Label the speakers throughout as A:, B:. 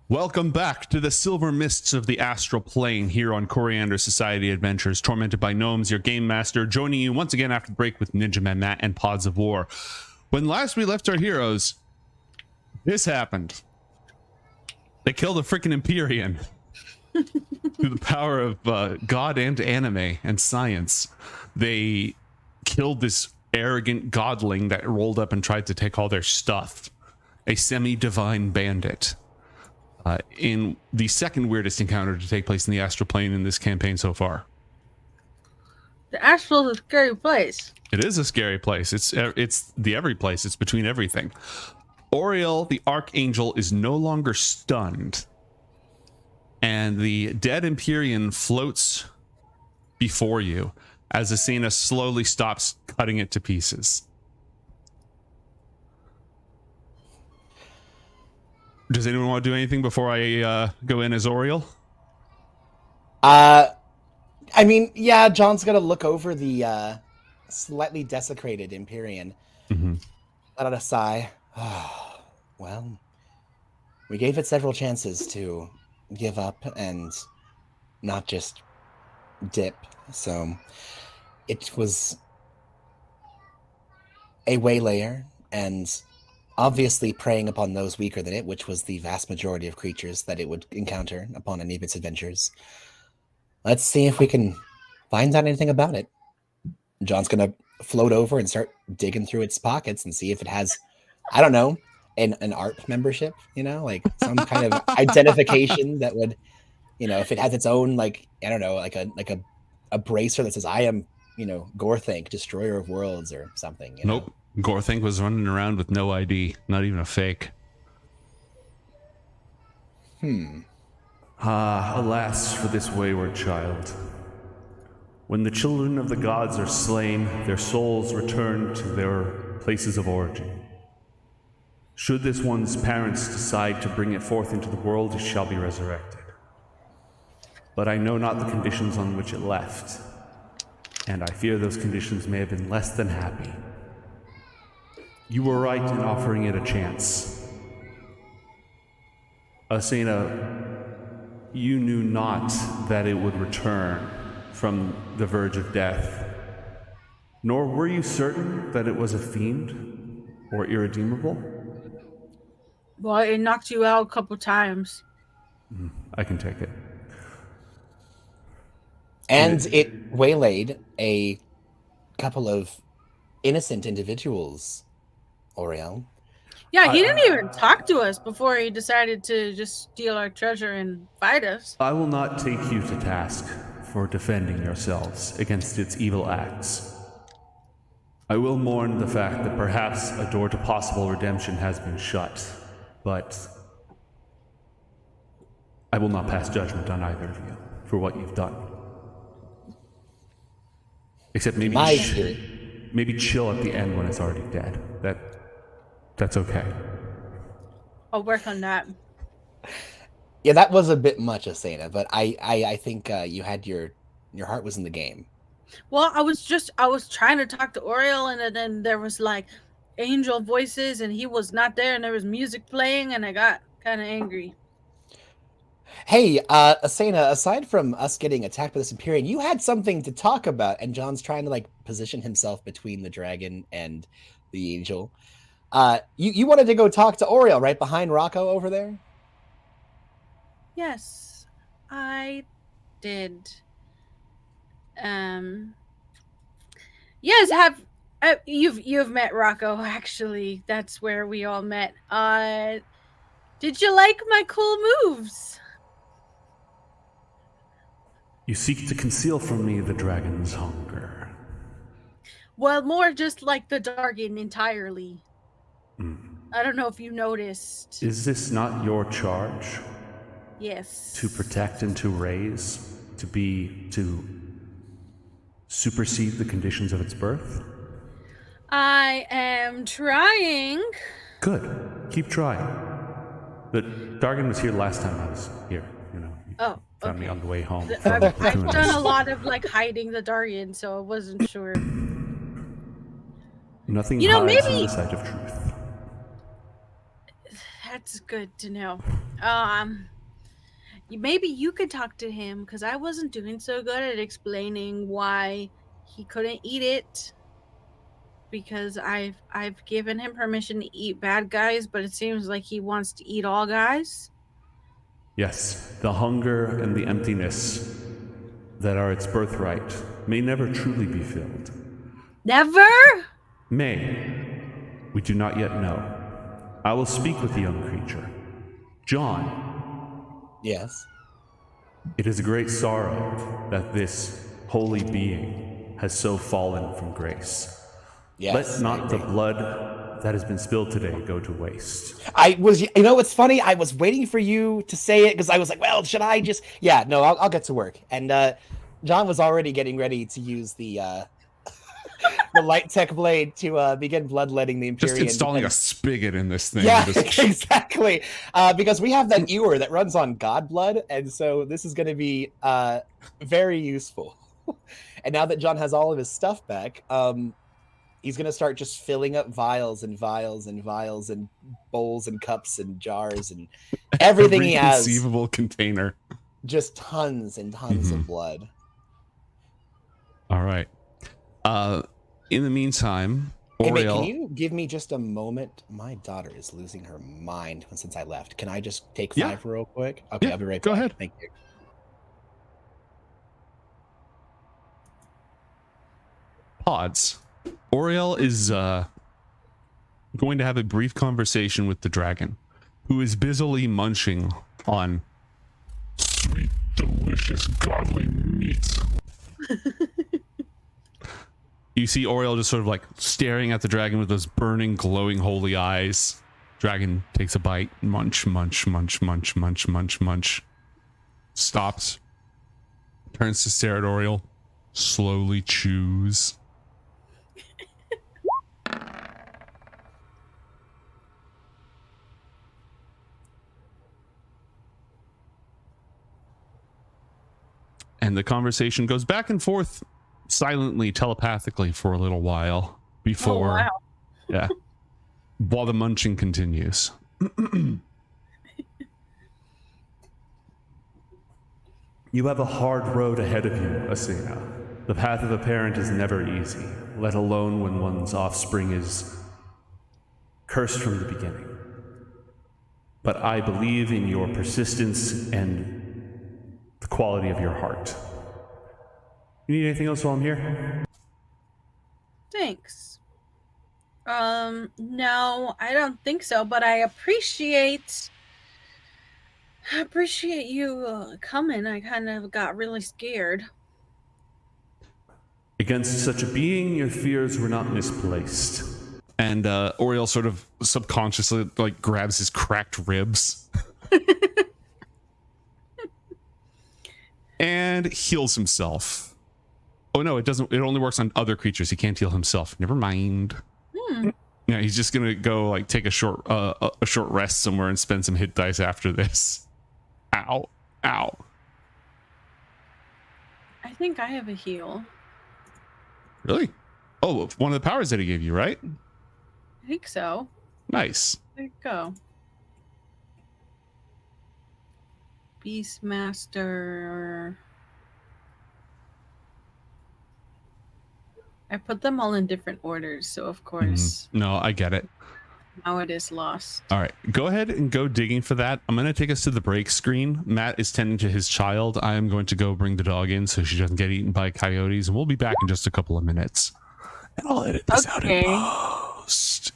A: Welcome back to the silver mists of the astral plane here on Coriander Society Adventures, tormented by gnomes, your game master, joining you once again after the break with Ninja Man Matt and Pods of War. When last we left our heroes, this happened. They killed a freaking Empyrean through the power of God and anime and science. They killed this arrogant godling that rolled up and tried to take all their stuff, a semi-divine bandit. In the second weirdest encounter to take place in the astral plane in this campaign so far.
B: The astral is a scary place.
A: It is a scary place. It's the every place. It's between everything. Oriel, the archangel, is no longer stunned, and the dead Empyrean floats before you as Asena slowly stops cutting it to pieces. Does anyone want to do anything before I go in as Oriel?
C: I mean, yeah, John's gonna look over the slightly desecrated Empyrean. Let out a sigh. Well, we gave it several chances to give up and not just dip, so it was a waylayer, and obviously preying upon those weaker than it, which was the vast majority of creatures that it would encounter upon any of its adventures. Let's see if we can find out anything about it. John's going to float over and start digging through its pockets and see if it has, I don't know, an ARP membership, like some kind of identification that would, if it has its own, like, I don't know, like a bracer that says, I am, Gorthank, destroyer of worlds or something.
A: Nope. Gorthank was running around with no ID, not even a fake. Alas for this wayward child. When the children of the gods are slain, their souls return to their places of origin. Should this one's parents decide to bring it forth into the world, it shall be resurrected. But I know not the conditions on which it left, and I fear those conditions may have been less than happy. You were right in offering it a chance. Asena, you knew not that it would return from the verge of death, nor were you certain that it was a fiend or irredeemable.
B: Well, it knocked you out a couple times.
A: I can take it.
C: And it waylaid a couple of innocent individuals, Oriel.
B: Yeah, he didn't even talk to us before he decided to just steal our treasure and fight us.
A: I will not take you to task for defending yourselves against its evil acts. I will mourn the fact that perhaps a door to possible redemption has been shut, but I will not pass judgment on either of you for what you've done. Except maybe chill at the end when it's already dead. That's okay.
B: I'll work on that.
C: Yeah, that was a bit much, Asena, but I think you had your heart was in the game.
B: Well, I was trying to talk to Oriel, and then there was like angel voices, and he was not there, and there was music playing, and I got kind of angry.
C: Hey, Asena, aside from us getting attacked by this Empyrean, you had something to talk about, and John's trying to like position himself between the dragon and the angel. You wanted to go talk to Oriel right behind Rocco over there?
B: Yes, I did. Yes, you've met Rocco, actually. That's where we all met. Did you like my cool moves?
A: You seek to conceal from me the dragon's hunger.
B: Well, more just like the dragon entirely. I don't know if you noticed.
A: Is this not your charge?
B: Yes.
A: To protect and to raise? To supersede the conditions of its birth?
B: I am trying.
A: Good. Keep trying. The dragon was here last time I was here,
B: Oh,
A: found me on the way home.
B: I've done a lot of like hiding the Darien, so I wasn't sure.
A: Nothing hides from the sight of truth.
B: That's good to know. Um, maybe you could talk to him because I wasn't doing so good at explaining why he couldn't eat it. Because I've given him permission to eat bad guys, but it seems like he wants to eat all guys.
A: Yes, the hunger and the emptiness that are its birthright may never truly be filled.
B: Never?
A: May. We do not yet know. I will speak with the young creature. John,
C: Yes.
A: it is a great sorrow that this holy being has so fallen from grace.
C: Yes.
A: Let not the blood that has been spilled today go to waste.
C: You know what's funny? I was waiting for you to say it because I was like, well, should I just? Yeah, no, I'll get to work. And John was already getting ready to use the the light tech blade to begin bloodletting the Imperium.
A: Just installing a spigot in this thing.
C: Yeah, exactly. Because we have that ewer that runs on god blood, and so this is going to be very useful. And now that John has all of his stuff back, he's going to start just filling up vials and vials and vials and bowls and cups and jars and everything he has.
A: Conceivable container.
C: Just tons and tons of blood.
A: All right. In the meantime,
C: Hey, mate,
A: Oriel,
C: can you give me just a moment? My daughter is losing her mind since I left. Can I just take 5 real quick? Okay,
A: Yeah,
C: I'll be right back.
A: go ahead.
C: Thank you.
A: Pods. Oriel is going to have a brief conversation with the dragon, who is busily munching on sweet, delicious, godly meat. You see Oriel just sort of like staring at the dragon with those burning, glowing, holy eyes. Dragon takes a bite, munch, munch, munch, munch, munch, munch, munch. Stops, turns to stare at Oriel, slowly chews. And the conversation goes back and forth silently, telepathically for a little while before, while the munching continues. You have a hard road ahead of you, Asena. The path of a parent is never easy, let alone when one's offspring is cursed from the beginning. But I believe in your persistence and the quality of your heart. You need anything else while I'm here?
B: Thanks. No, I don't think so, but I appreciate you coming. I kind of got really scared.
A: Against such a being, your fears were not misplaced. And Oriel sort of subconsciously like grabs his cracked ribs and heals himself. Oh no, it doesn't. It only works on other creatures. He can't heal himself. Never mind. Yeah, he's just gonna go like take a short rest somewhere and spend some hit dice after this. Ow, ow.
B: I think I have a heal.
A: Really? Oh, one of the powers that he gave you, right?
B: I think so.
A: Nice.
B: There you go. Beastmaster. I put them all in different orders, so of course.
A: No, I get it.
B: Now it is lost.
A: All right, go ahead and go digging for that. I'm going to take us to the break screen. Matt is tending to his child. I am going to go bring the dog in so she doesn't get eaten by coyotes, and we'll be back in just a couple of minutes. And I'll edit this out in post.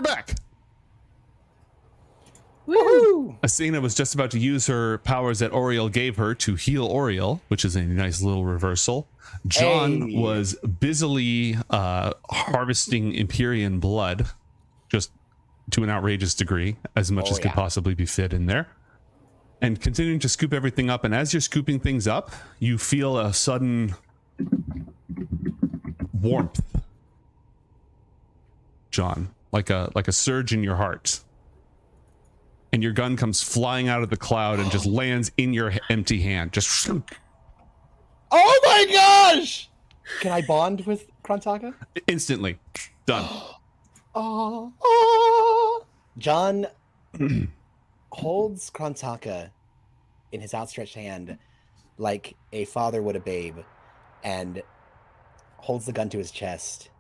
A: we're back.
C: Woohoo!
A: Asena was just about to use her powers that Oriel gave her to heal Oriel, which is a nice little reversal. John was busily harvesting Empyrean blood, just to an outrageous degree, as much as could possibly be fit in there, and continuing to scoop everything up. And as you're scooping things up, you feel a sudden warmth, John, like a surge in your heart. And your gun comes flying out of the cloud and just lands in your empty hand. Just.
C: Oh my gosh! Can I bond with Krontaka?
A: Instantly. Done.
C: John holds Krontaka in his outstretched hand like a father would a babe and holds the gun to his chest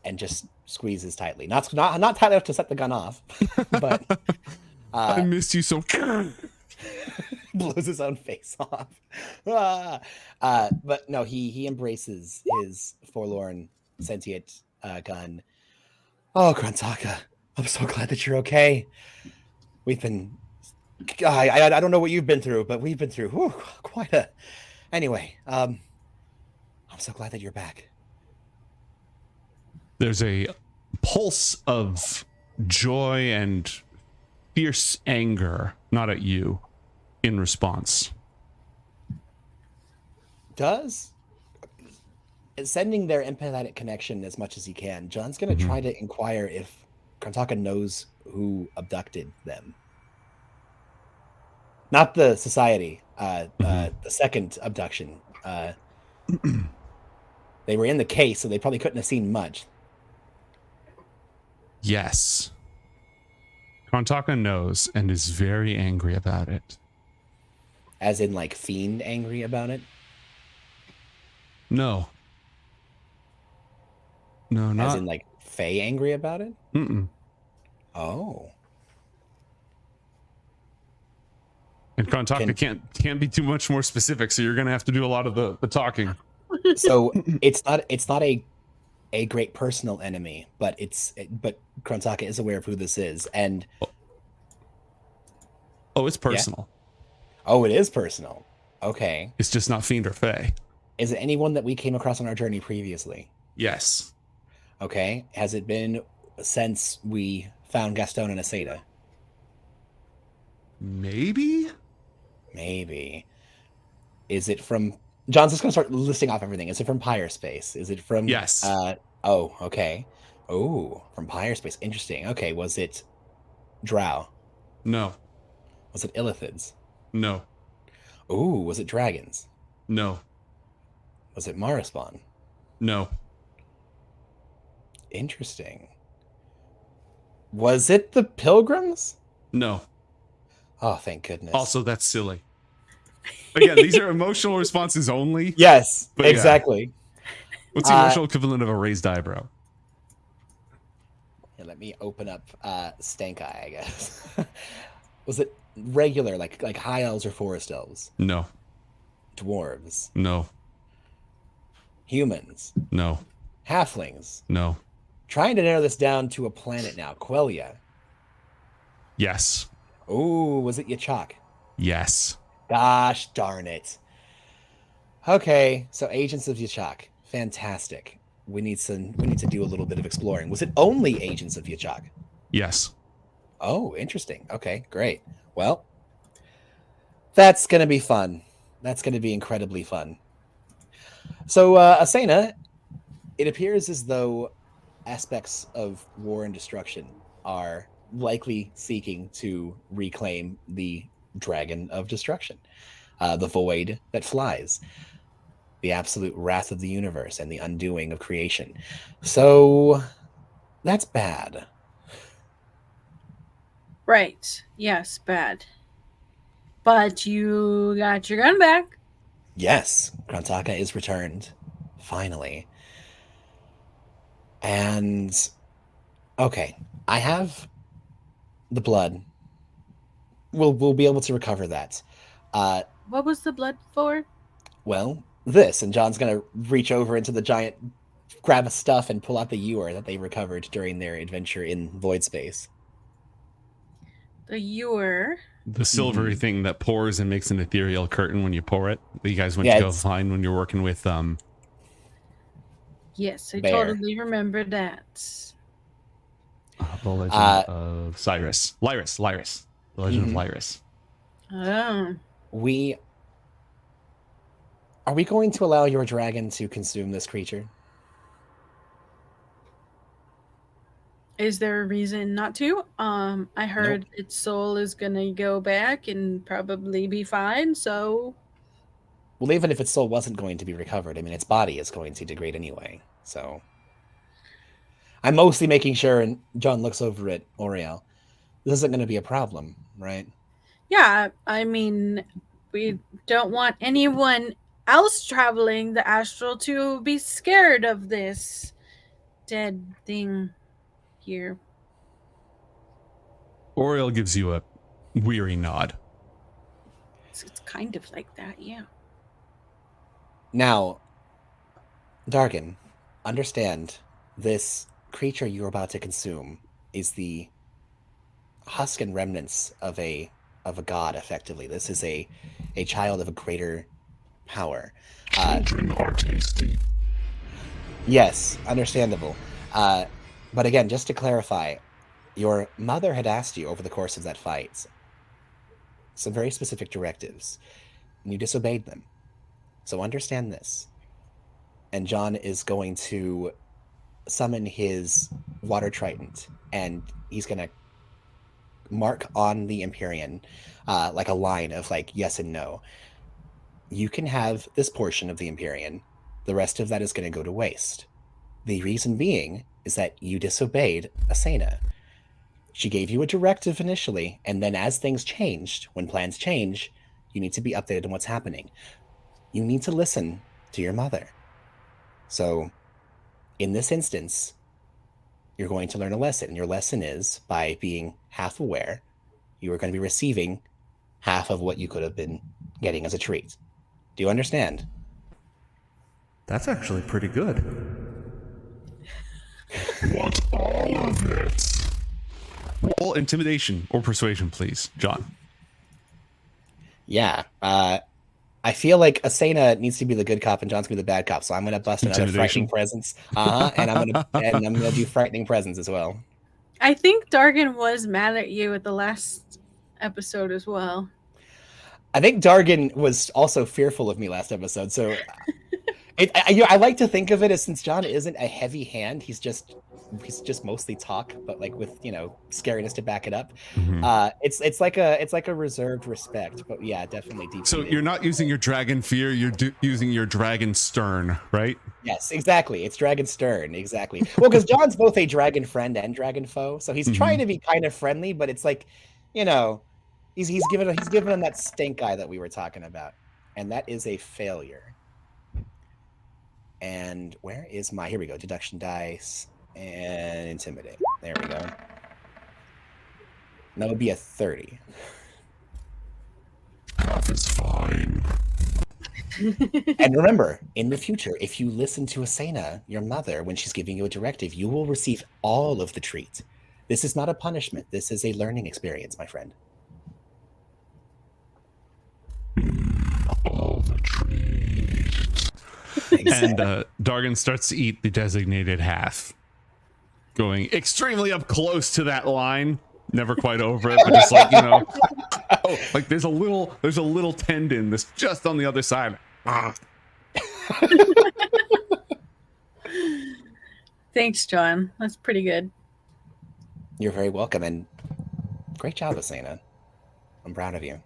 C: and just squeezes tightly. Not tight enough to set the gun off, but
A: I missed you so.
C: blows his own face off. But no, he embraces his forlorn sentient gun. Oh, Krontaka, I'm so glad that you're okay. We've been, I don't know what you've been through, but we've been through quite a. Anyway, I'm so glad that you're back.
A: There's a pulse of joy and fierce anger, not at you, in response.
C: Sending their empathetic connection as much as he can, John's going to try to inquire if Krontaka knows who abducted them. Not the society, the second abduction. They were in the case, so they probably couldn't have seen much.
A: Yes. Krontaka knows and is very angry about it.
C: As in, like, fiend angry about it?
A: No. No, not.
C: As in, like, Fae angry about it?
A: Mm-mm.
C: Oh.
A: And Krontaka can't be too much more specific, so you're going to have to do a lot of the talking.
C: So it's not a great personal enemy, but Krontaka is aware of who this is, and
A: it's personal.
C: Yeah. Oh, it is personal. Okay.
A: It's just not fiend or fae.
C: Is it anyone that we came across on our journey previously?
A: Yes.
C: Okay. Has it been since we found Gaston and Asena?
A: Maybe.
C: Is it from? John's just going to start listing off everything. Is it from Pyre Space? Is it from?
A: Yes.
C: Oh, okay. Oh, from Pyre Space. Interesting. Okay. Was it Drow?
A: No.
C: Was it Illithids?
A: No.
C: Ooh, was it dragons?
A: No.
C: Was it Marispawn?
A: No.
C: Interesting. Was it the Pilgrims?
A: No.
C: Oh, thank goodness.
A: Also, that's silly. Again, these are emotional responses only.
C: Yes,
A: But
C: exactly.
A: Yeah. What's the emotional equivalent of a raised eyebrow?
C: Yeah, let me open up Stank Eye, I guess. Was it regular, like high elves or forest elves?
A: No.
C: Dwarves?
A: No.
C: Humans?
A: No.
C: Halflings?
A: No.
C: Trying to narrow this down to a planet now. Quelia?
A: Yes.
C: Ooh, was it Yachak?
A: Yes.
C: Gosh darn it. Okay, so Agents of Yachak. Fantastic. We need to do a little bit of exploring. Was it only Agents of Yachak?
A: Yes.
C: Oh, interesting. Okay, great. Well, that's going to be fun. That's going to be incredibly fun. So, Asena, it appears as though aspects of war and destruction are likely seeking to reclaim the Dragon of Destruction, the void that flies, the absolute wrath of the universe and the undoing of creation. So, that's bad.
B: Right. Yes, bad. But you got your gun back.
C: Yes, Krontaka is returned. Finally. And okay, I have the blood. We'll be able to recover that.
B: What was the blood for?
C: Well, this, and John's gonna reach over into the giant grab a stuff and pull out the ewer that they recovered during their adventure in void space.
B: The ewer.
A: The silvery thing that pours and makes an ethereal curtain when you pour it. That you guys went
C: Yeah,
A: to go
C: it's-
A: find when you're working with
B: Yes, I
C: Bear.
B: totally remember that.
A: the Legend of Cyrus. Lyris. The Legend of Lyris.
B: Oh.
C: Are we going to allow your dragon to consume this creature?
B: Is there a reason not to? I heard its soul is gonna go back and probably be fine, so
C: Well, even if its soul wasn't going to be recovered, I mean, its body is going to degrade anyway, so... I'm mostly making sure, and John looks over at Oriel, this isn't going to be a problem, right?
B: yeah, I mean, we don't want anyone else traveling the astral to be scared of this dead thing here.
A: Oriel gives you a weary nod.
B: It's kind of like that, yeah.
C: Now, Dargan, understand this creature you're about to consume is the husk and remnants of a god, effectively. This is a child of a greater power.
D: Children are tasty.
C: Yes, understandable. But again, just to clarify, your mother had asked you over the course of that fight some very specific directives, and you disobeyed them. So understand this. And John is going to summon his water trident, and he's going to mark on the Empyrean like a line of like yes and no. You can have this portion of the Empyrean. The rest of that is going to go to waste. The reason being is that you disobeyed Asena. She gave you a directive initially, and then as things changed, when plans change, you need to be updated on what's happening. You need to listen to your mother. So, in this instance, you're going to learn a lesson. Your lesson is, by being half aware, you are going to be receiving half of what you could have been getting as a treat. Do you understand?
A: That's actually pretty good.
D: Want all of it.
A: Roll intimidation or persuasion, please, John.
C: Yeah. I feel like Asena needs to be the good cop and John's gonna be the bad cop, so I'm gonna bust another
A: Intimidation.
C: frightening presence. And I'm gonna do frightening presence as well.
B: I think Dargan was mad at you at the last episode as well.
C: I think Dargan was also fearful of me last episode, so I like to think of it as, since John isn't a heavy hand, he's just mostly talk, but like with scariness to back it up. It's like a reserved respect, but yeah, definitely deep.
A: So you're not using your dragon fear, you're using your dragon stern, right?
C: Yes, exactly. It's dragon stern, exactly. Well, because John's both a dragon friend and dragon foe, so he's trying to be kind of friendly, but it's like, he's given him that stink eye that we were talking about, and that is a failure. And where is my... Here we go. Deduction dice and intimidate. There we go. That would be a 30.
D: Half is fine.
C: And remember, in the future, if you listen to Asena, your mother, when she's giving you a directive, you will receive all of the treat. This is not a punishment. This is a learning experience, my friend.
D: All the trees.
A: And Dargan starts to eat the designated half, going extremely up close to that line, never quite over it, but just like, oh, like there's a little tendon that's just on the other side.
B: Thanks, John. That's pretty good.
C: You're very welcome, and great job, Asena. I'm proud of you.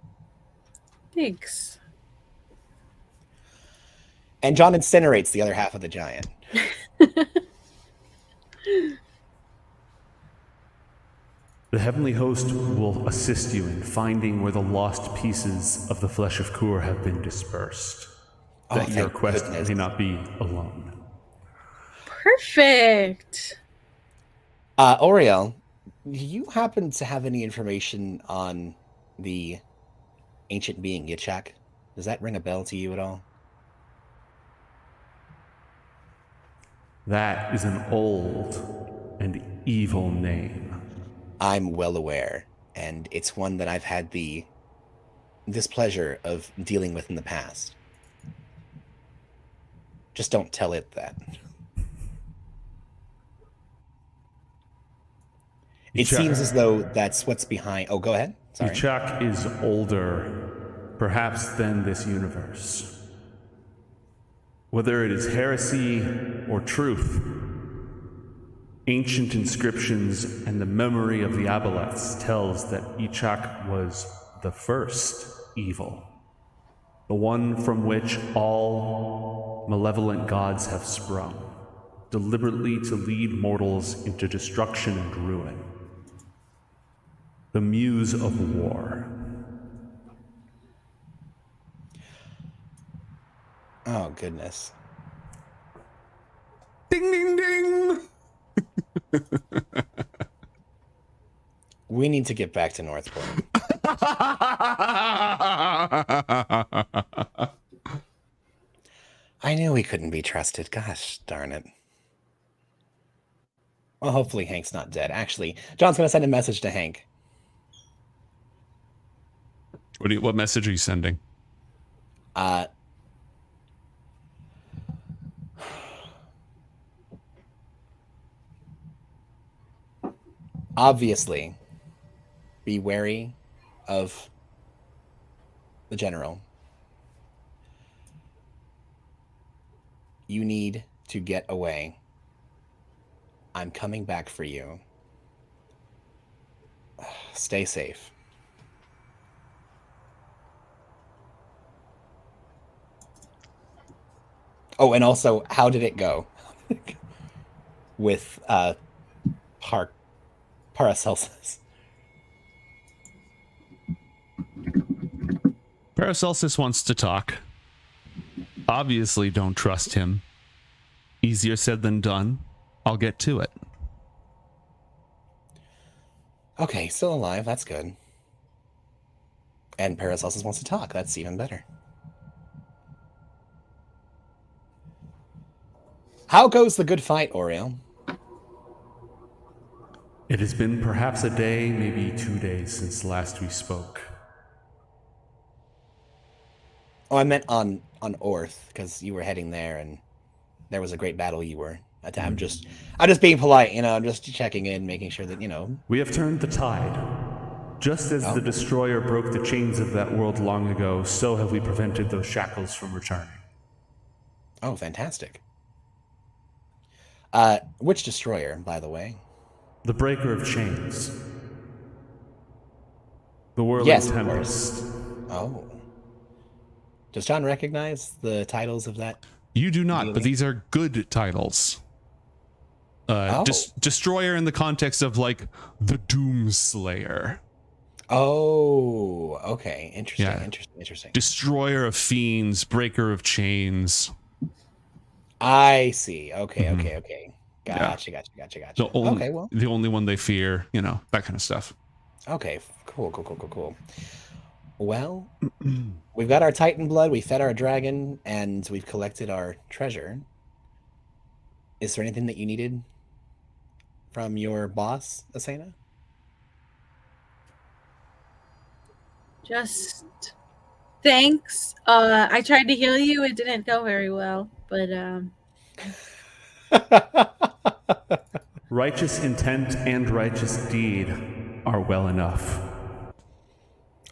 B: Thanks.
C: And John incinerates the other half of the giant.
A: The heavenly host will assist you in finding where the lost pieces of the Flesh of Kur have been dispersed. That your
C: thank
A: quest
C: goodness.
A: may not be alone.
B: Perfect.
C: Oriel, do you happen to have any information on the ancient being Yitzhak? Does that ring a bell to you at all?
A: That is an old and evil name.
C: I'm well aware, and it's one that I've had the displeasure of dealing with in the past. Just don't tell it that. It seems as though that's what's behind... Oh, go ahead. Sorry.
A: Ichak is older, perhaps, than this universe. Whether it is heresy or truth, ancient inscriptions and the memory of the aboleths tells that Ichak was the first evil, the one from which all malevolent gods have sprung, deliberately to lead mortals into destruction and ruin. The muse of war.
C: Oh, goodness.
A: Ding, ding, ding!
C: We need to get back to Northport. I knew he couldn't be trusted. Gosh darn it. Well, hopefully Hank's not dead. Actually, John's going to send a message to Hank.
A: What message are you sending?
C: Obviously, be wary of the general. You need to get away. I'm coming back for you. Stay safe. Oh, and also, how did it go with Paracelsus?
A: Paracelsus wants to talk. Obviously, don't trust him. Easier said than done. I'll get to it.
C: Okay, still alive. That's good. And Paracelsus wants to talk. That's even better. How goes the good fight, Oriel?
A: It has been perhaps a day, maybe 2 days since last we spoke.
C: Oh, I meant on Orth, because you were heading there, and there was a great battle you were. I'm just being polite, I'm just checking in, making sure that,
A: We have turned the tide. Just as the destroyer broke the chains of that world long ago, so have we prevented those shackles from returning.
C: Oh, fantastic. Which destroyer, by the way?
A: The breaker of chains. The whirling tempest.
C: Oh. Does John recognize the titles of that?
A: You do not, but these are good titles. Destroyer in the context of, like, the Doomslayer.
C: Oh, okay. Interesting,
A: Yeah.
C: interesting.
A: Destroyer of fiends, breaker of chains.
C: I see. Okay,
A: Mhm.
C: okay. Gotcha.
A: The only one they fear, that kind of stuff.
C: Okay, cool. Well, we've got our Titan blood, we fed our dragon, and we've collected our treasure. Is there anything that you needed from your boss, Asena?
B: Just thanks. I tried to heal you. It didn't go very well, but
A: Righteous intent and righteous deed are well enough.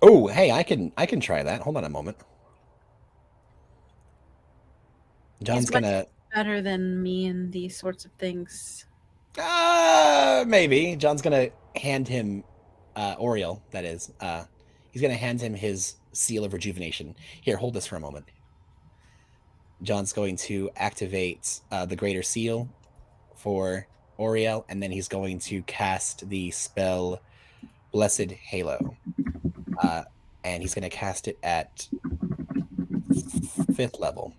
C: Oh, hey, I can try that. Hold on a moment. John's
B: it's much
C: gonna
B: better than me in these sorts of things.
C: maybe. John's gonna hand him Oriel, that is. He's gonna hand him his seal of rejuvenation. Here, hold this for a moment. John's going to activate the greater seal for Oriel, and then he's going to cast the spell Blessed Halo. And he's going to cast it at 5th level.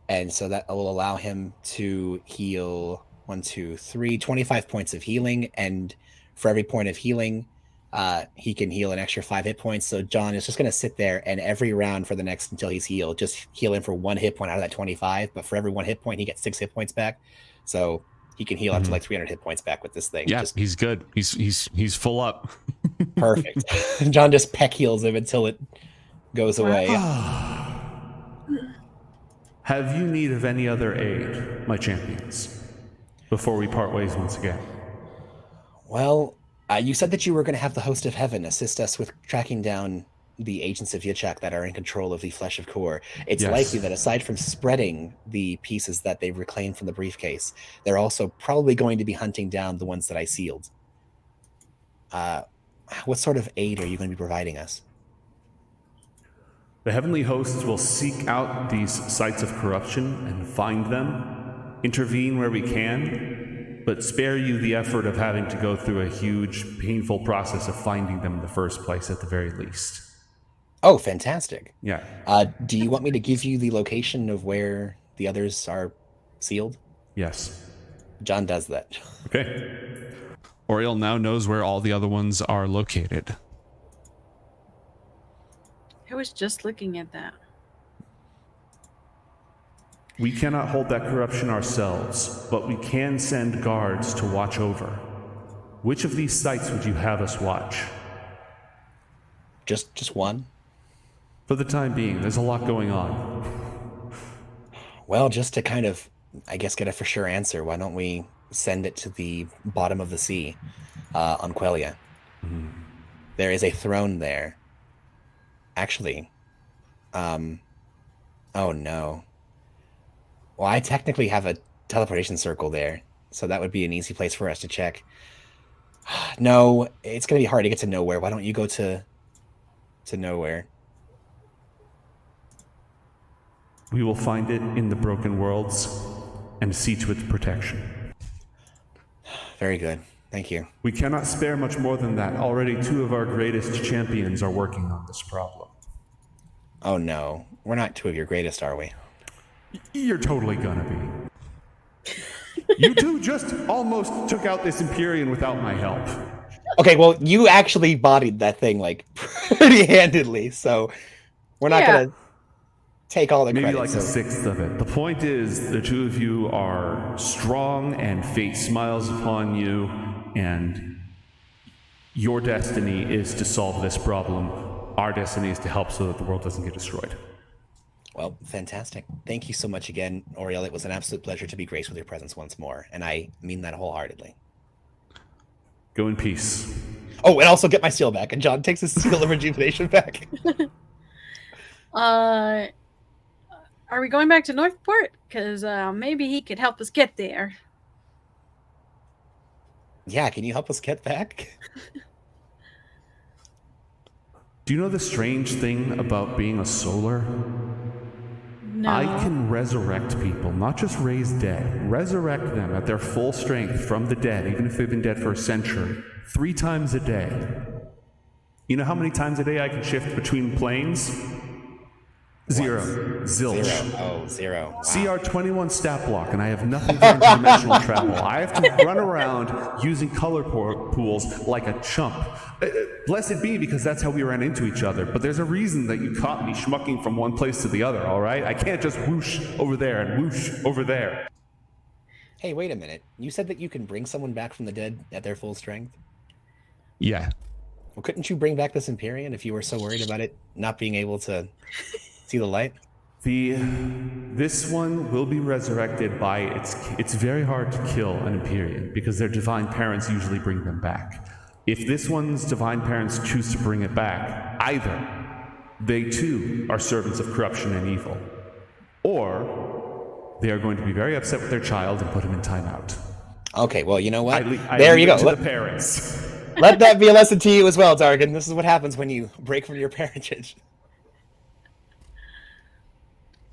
C: And so that will allow him to heal 25 points of healing. And for every point of healing, he can heal an extra 5 hit points. So John is just going to sit there, and every round for the next until he's healed, just heal him for 1 hit point out of that 25. But for every 1 hit point, he gets 6 hit points back. So he can heal up to like 300 hit points back with this thing.
A: Yeah,
C: just
A: he's good. He's full up.
C: perfect. John just peck heals him until it goes away.
A: Have you need of any other aid, my champions, before we part ways once again?
C: Well, you said that you were going to have the host of heaven assist us with tracking down the agents of Yichak that are in control of the Flesh of Kur. It's
A: Yes.
C: likely that aside from spreading the pieces that they've reclaimed from the briefcase, they're also probably going to be hunting down the ones that I sealed. What sort of aid are you going to be providing us?
A: The heavenly hosts will seek out these sites of corruption and find them, intervene where we can, but spare you the effort of having to go through a huge, painful process of finding them in the first place at the very least.
C: Oh, fantastic.
A: Yeah.
C: Do you want me to give you the location of where the others are sealed?
A: Yes.
C: John does that.
A: Okay. Oriel now knows where all the other ones are located.
B: I was just looking at that.
A: We cannot hold that corruption ourselves, but we can send guards to watch over. Which of these sites would you have us watch?
C: Just one?
A: For the time being, there's a lot going on.
C: Well, just to kind of, I guess, get a for sure answer, why don't we send it to the bottom of the sea on Quelia?
A: Mm-hmm.
C: There is a throne there. Actually, oh no. Well, I technically have a teleportation circle there, so that would be an easy place for us to check. No, it's going to be hard to get to nowhere. Why don't you go to nowhere?
A: We will find it in the Broken Worlds and see to its protection.
C: Very good. Thank you.
A: We cannot spare much more than that. Already 2 of our greatest champions are working on this problem.
C: Oh no, we're not 2 of your greatest, are we?
A: You're totally gonna be. You 2 just almost took out this Empyrean without my help.
C: Okay, well, you actually bodied that thing like pretty handedly, so we're not gonna take all the
A: Maybe
C: credit.
A: like a sixth of it. The point is, the 2 of you are strong, and fate smiles upon you, and your destiny is to solve this problem. Our destiny is to help so that the world doesn't get destroyed.
C: Well, fantastic. Thank you so much again, Oriel. It was an absolute pleasure to be graced with your presence once more, and I mean that wholeheartedly.
A: Go in peace.
C: Oh, and also get my seal back, and John takes his seal of rejuvenation back.
B: Are we going back to NORTHPORT? Because maybe he could help us get there.
C: Yeah, can you help us get back?
A: Do you know the strange thing about being a solar?
B: No.
A: I can resurrect people, not just raise dead. Resurrect them at their full strength from the dead, even if they've been dead for a century, 3 times a day. You know how many times a day I can shift between planes? 0. Zilch.
C: 0. Oh, 0. Wow.
A: CR21 stat block, and I have nothing for interdimensional travel. I have to run around using color pools like a chump. Blessed be, because that's how we ran into each other. But there's a reason that you caught me schmucking from one place to the other, all right? I can't just whoosh over there and whoosh over there.
C: Hey, wait a minute. You said that you can bring someone back from the dead at their full strength?
A: Yeah.
C: Well, couldn't you bring back this Empyrean if you were so worried about it not being able to see the light?
A: This one will be resurrected by it's very hard to kill an Empyrean because their divine parents usually bring them back. If this one's divine parents choose to bring it back, either they too are servants of corruption and evil, or they are going to be very upset with their child and put him in timeout.
C: Okay, well, you know what?
A: I
C: there you
A: leave
C: go.
A: it to the parents.
C: Let that be a lesson to you as well, Targan. This is what happens when you break from your parentage.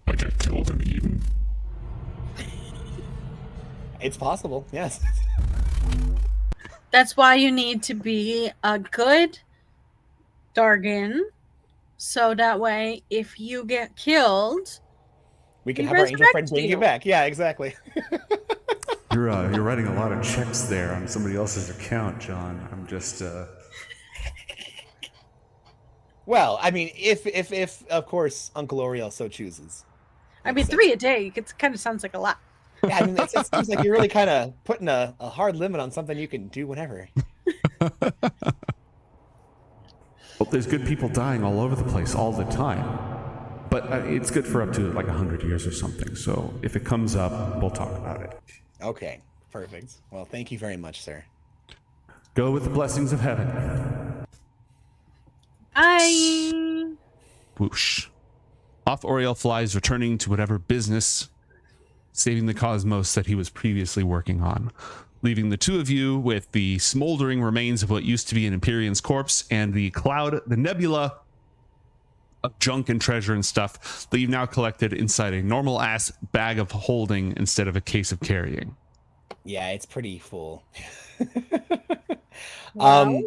D: I get killed and eaten.
C: It's possible, yes.
B: That's why you need to be a good Dargan, so that way, if you get killed,
C: We can
B: we
C: have our angel
B: resurrect
C: friend bring you
B: you.
C: back. Yeah, exactly.
A: You're writing a lot of checks there on somebody else's account, John. I'm just
C: Well, I mean, if of course Uncle Oriel so chooses.
B: I mean, 3 a day. It kind of sounds like a lot.
C: Yeah, I mean, it seems like you're really kind of putting a hard limit on something you can do whenever.
A: Well, there's good people dying all over the place all the time. But it's good for up to like 100 years or something. So if it comes up, we'll talk about it.
C: Okay, perfect. Well, thank you very much, sir.
A: Go with the blessings of heaven.
B: I
A: Whoosh. Off Oriel flies, returning to whatever business saving the cosmos that he was previously working on, leaving the two of you with the smoldering remains of what used to be an Empyrean's corpse and the cloud, the nebula of junk and treasure and stuff that you've now collected inside a normal ass bag of holding instead of a case of carrying.
C: Yeah, it's pretty full.
B: wow.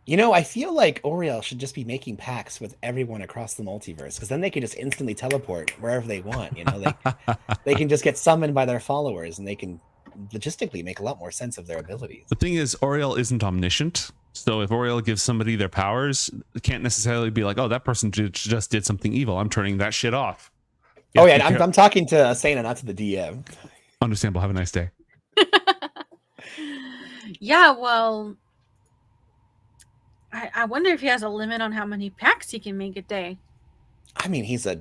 C: You know, I feel like Oriel should just be making pacts with everyone across the multiverse, because then they can just instantly teleport wherever they want. You know, they can just get summoned by their followers, and they can logistically make a lot more sense of their abilities.
A: The thing is, Oriel isn't omniscient. So if Oriel gives somebody their powers, it can't necessarily be like, oh, that person just did something evil. I'm turning that shit off.
C: Oh, yeah, I'm talking to Asena, not to the DM.
A: Understandable. Have a nice day.
B: Yeah, well, I wonder if he has a limit on how many packs he can make a day.
C: I mean, he's a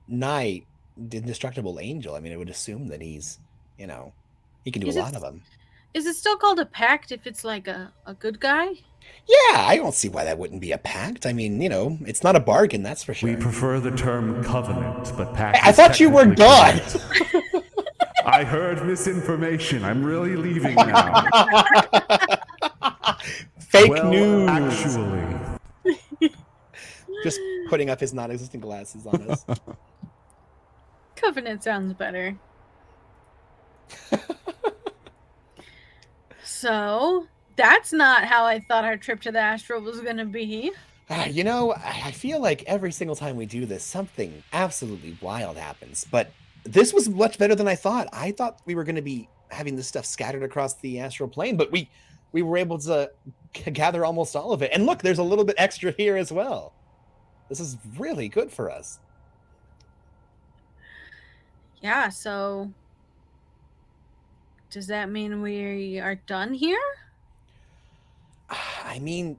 C: nigh indestructible angel. I mean, I would assume that he's, you know, he can do a lot of them.
B: Is it still called a pact if it's like a good guy?
C: Yeah, I don't see why that wouldn't be a pact. I mean, you know, it's not a bargain, that's for sure.
A: We prefer the term covenant, but pact.
C: I thought you were gone.
A: I heard misinformation. I'm really leaving now.
C: Fake news.
A: Actually.
C: Just putting up his non-existent glasses on us.
B: Covenant sounds better. So, that's not how I thought our trip to the Astral was going to be.
C: You know, I feel like every single time we do this, something absolutely wild happens. But this was much better than I thought. I thought we were going to be having this stuff scattered across the astral plane, but we were able to gather almost all of it. And look, there's a little bit extra here as well. This is really good for us.
B: Yeah, so does that mean we are done here?
C: I mean,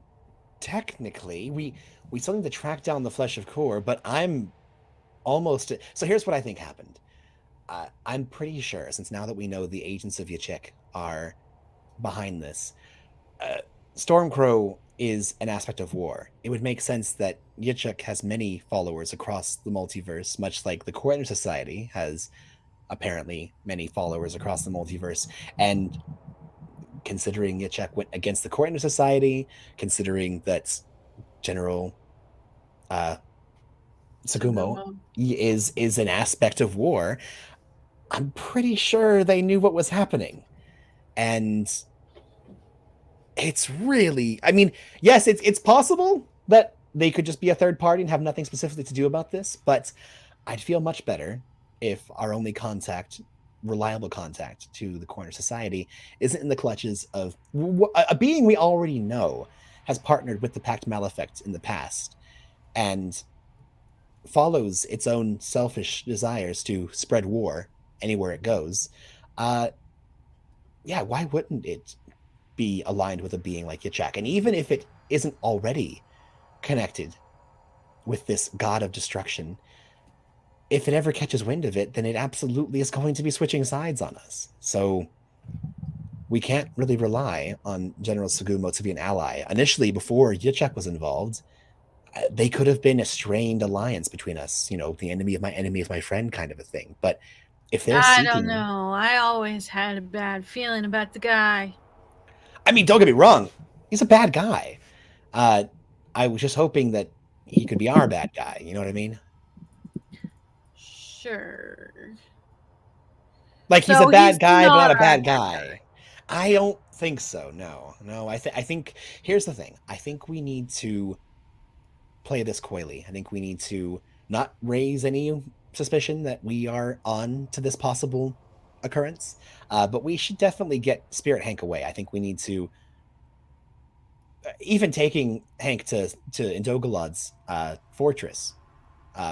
C: technically, we still need to track down the Flesh of Kur, but I'm almost... So here's what I think happened. I'm pretty sure, since now that we know the agents of Ysgard are behind this, Stormcrow is an aspect of war. It would make sense that Ysgard has many followers across the multiverse, much like the Coriander Society has apparently many followers across the multiverse. And considering Ysgard went against the Coriander Society, considering that General Tsugumo is an aspect of war, I'm pretty sure they knew what was happening. And it's really, I mean, yes, it's possible that they could just be a third party and have nothing specifically to do about this, but I'd feel much better if our only contact, reliable contact to the Coriander Society, isn't in the clutches of a being we already know has partnered with the Pact Malefict in the past and follows its own selfish desires to spread war anywhere it goes. Yeah, why wouldn't it be aligned with a being like Ysgard? And even if it isn't already connected with this god of destruction, if it ever catches wind of it, then it absolutely is going to be switching sides on us. So we can't really rely on General Tsugumo to be an ally. Initially, before Ysgard was involved, they could have been a strained alliance between us, you know, the enemy of my friend kind of a thing. But if they're
B: I don't know. I always had a bad feeling about the guy.
C: I mean, don't get me wrong. He's a bad guy. I was just hoping that he could be our bad guy. You know what I mean?
B: Sure.
C: Like he's a bad guy, but not a bad guy. I don't think so. No. I think here's the thing. I think we need to play this coyly. I think we need to not raise any suspicion that we are on to this possible occurrence, but we should definitely get Spirit Hank away. I think we need to even taking Hank to Indogalad's fortress,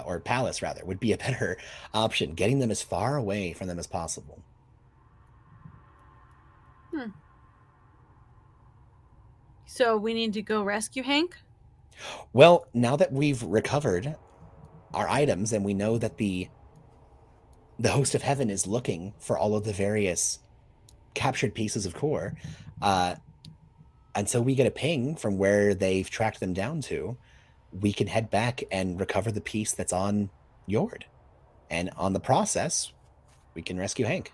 C: or palace rather, would be a better option. Getting them as far away from them as possible.
B: So we need to go rescue Hank?
C: Well, now that we've recovered our items and we know that the host of heaven is looking for all of the various captured pieces of core, until we get a ping from where they've tracked them down to, we can head back and recover the piece that's on Yord. And on the process, we can rescue Hank.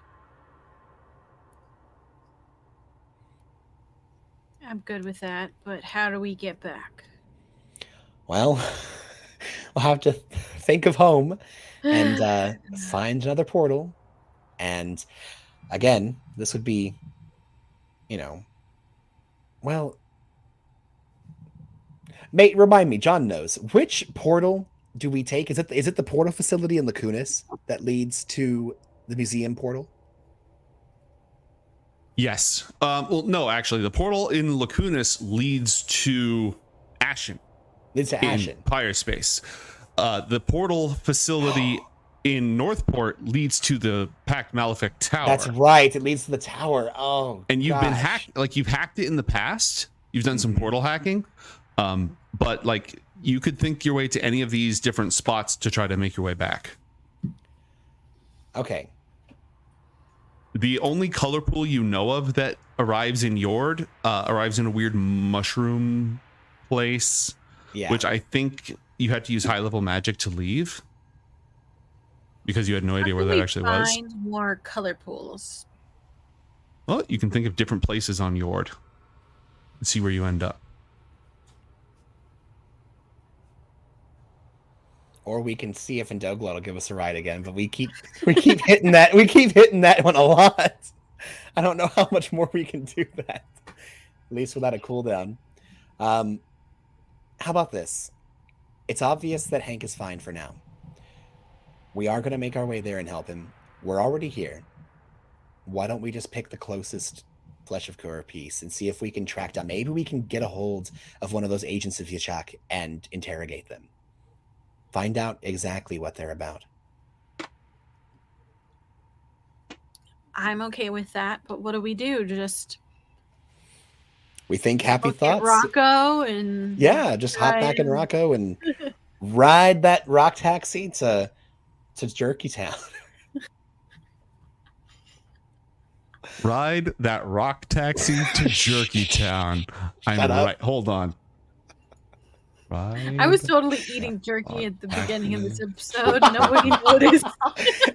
B: I'm good with that, but how do we get back?
C: Well, we'll have to think of home and find another portal. And again, this would be, well, mate, remind me, John knows. Which portal do we take? Is it the portal facility in Lacunas that leads to the museum portal?
A: Yes. Well, no, actually, the portal in Lacunas leads to Ashen.
C: Leads to Ashen.
A: In Pyre Space. The portal facility in Northport leads to the Pact Malefic Tower.
C: That's right. It leads to the tower. Oh,
A: and you've been
C: gosh.
A: hacked. Like, you've hacked it in the past. You've done some portal hacking. But like, you could think your way to any of these different spots to try to make your way back.
C: Okay.
A: The only color pool you know of that arrives in Yord arrives in a weird mushroom place, which I think you had to use high level magic to leave because you had no idea where that actually was.
B: Find more color pools.
A: Well, you can think of different places on Yord and see where you end up.
C: Or we can see if Indoglot will give us a ride again, but we keep hitting that. We keep hitting that one a lot. I don't know how much more we can do that. At least without a cooldown. How about this? It's obvious that Hank is fine for now. We are going to make our way there and help him. We're already here. Why don't we just pick the closest Flesh of Kur piece and see if we can track down? Maybe we can get a hold of one of those agents of Yachak and interrogate them. Find out exactly what they're about.
B: I'm okay with that, but what do we do? Just
C: we think happy
B: look
C: thoughts.
B: At Rocco and
C: just hop back in Rocco and ride that rock taxi to Jerky Town.
A: Ride that rock taxi to Jerky Town. Right. Hold on. Ride.
B: I was totally eating jerky at the beginning of this episode. Nobody noticed.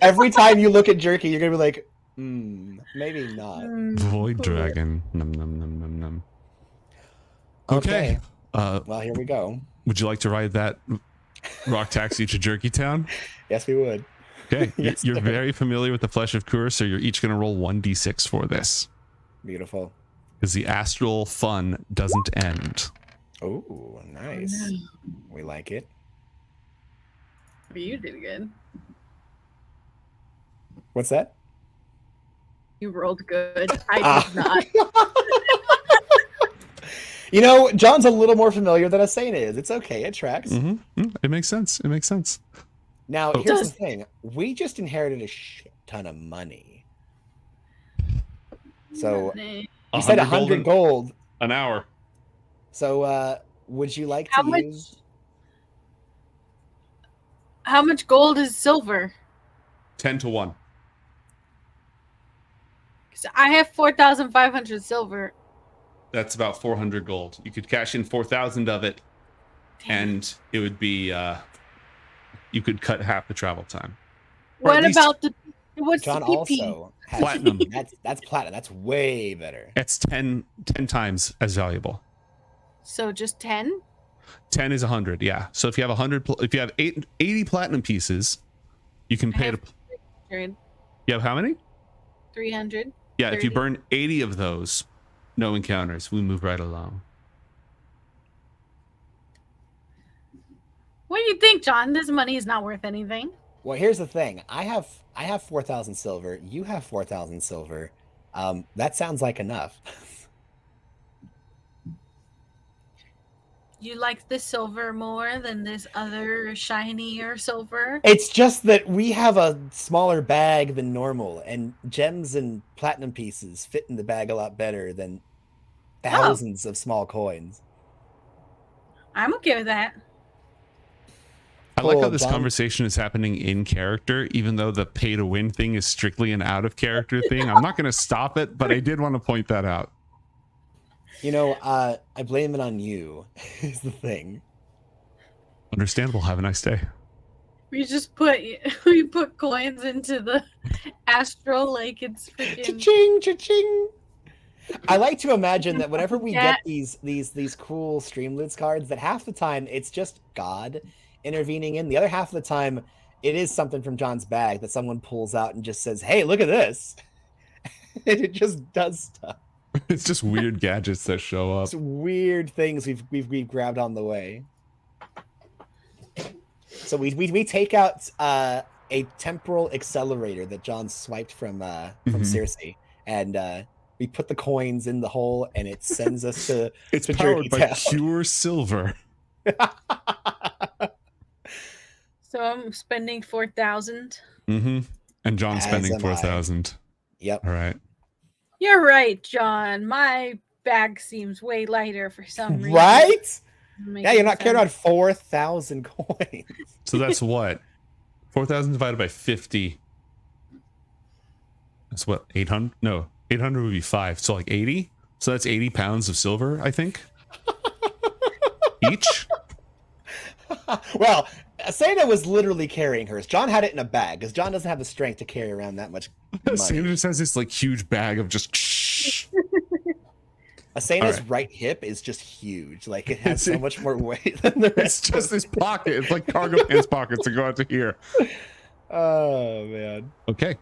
C: Every time you look at Jerky, you're gonna be like, maybe not.
A: Void Dragon. Num num num num num. Okay.
C: Well, here we go.
A: Would you like to ride that rock taxi to Jerky Town?
C: Yes, we would.
A: Okay.
C: Yes,
A: you're
C: sir.
A: very familiar with the Flesh of Kur, so you're each going to roll 1d6 for this.
C: Beautiful.
A: Because the astral fun doesn't end.
C: Oh, nice. We like it.
B: You did good.
C: What's that?
B: You rolled good. I did not.
C: John's a little more familiar than Asena is. It's okay. It tracks.
A: It makes sense. It makes sense.
C: Now, here's the thing. We just inherited a shit ton of money. So, you said 100 gold.
A: An hour.
C: So, would you like to use...
B: How much gold is silver?
A: 10 to 1.
B: Because I have 4,500 silver.
A: That's about 400 gold. You could cash in 4,000 of it, and it would be... you could cut half the travel time.
B: What about what's
C: John
B: the PP?
C: also has
A: platinum.
C: That's platinum. That's way better.
A: It's 10 times as valuable.
B: So just 10?
A: 10 is 100, yeah. So if you have 100, if you have 80 platinum pieces, you can pay to...
B: 300.
A: You have how many?
B: 300.
A: Yeah,
B: 30.
A: if you burn 80 of those, no encounters. We move right along.
B: What do you think, John? This money is not worth anything.
C: Well, here's the thing. I have 4,000 silver. You have 4,000 silver. That sounds like enough.
B: You like the silver more than this other shinier silver?
C: It's just that we have a smaller bag than normal, and gems and platinum pieces fit in the bag a lot better than thousands of small coins.
B: I'm okay with that.
A: I like how
C: Cool,
A: this
C: John.
A: conversation is happening in character, even though the pay to win thing is strictly an out of character thing. I'm not going to stop it, but I did want to point that out.
C: You know, I blame it on you, is the thing.
A: Understandable. Have a nice day.
B: We put coins into the astral like it's freaking.
C: Cha-ching, cha-ching. I like to imagine that whenever we
B: Yeah.
C: get these cool Streamloots cards, that half the time it's just God intervening in. The other half of the time, it is something from John's bag that someone pulls out and just says, "Hey, look at this." And it just does stuff.
A: It's just weird gadgets that show up.
C: It's weird things we've grabbed on the way. So we take out a temporal accelerator that John swiped from Circe, and we put the coins in the hole, and it sends us to
A: It's
C: to
A: powered by
C: Jerky Town.
A: pure silver.
B: So I'm spending 4,000.
A: Mm-hmm. And John's
C: As
A: spending
C: am I.
A: 4,000.
C: Yep.
A: All right.
B: You're right, John. My bag seems way lighter for some reason.
C: Right?
B: Doesn't make
C: Yeah, you're
B: any
C: not carrying
B: sense.
C: on 4,000 coins.
A: So that's what? 4,000 divided by 50. That's what? 800? No, 800 would be 5. So like 80? So that's 80 pounds of silver, I think. Each?
C: Well, Asena was literally carrying hers. John had it in a bag because John doesn't have the strength to carry around that much money.
A: Sandra just has this like huge bag of just.
C: Asena's
A: Alright.
C: right hip is just huge. Like it has so
A: It's-
C: much more weight than the
A: It's
C: rest.
A: just this pocket. It's like cargo pants pockets that go out to here.
C: Oh man.
A: Okay.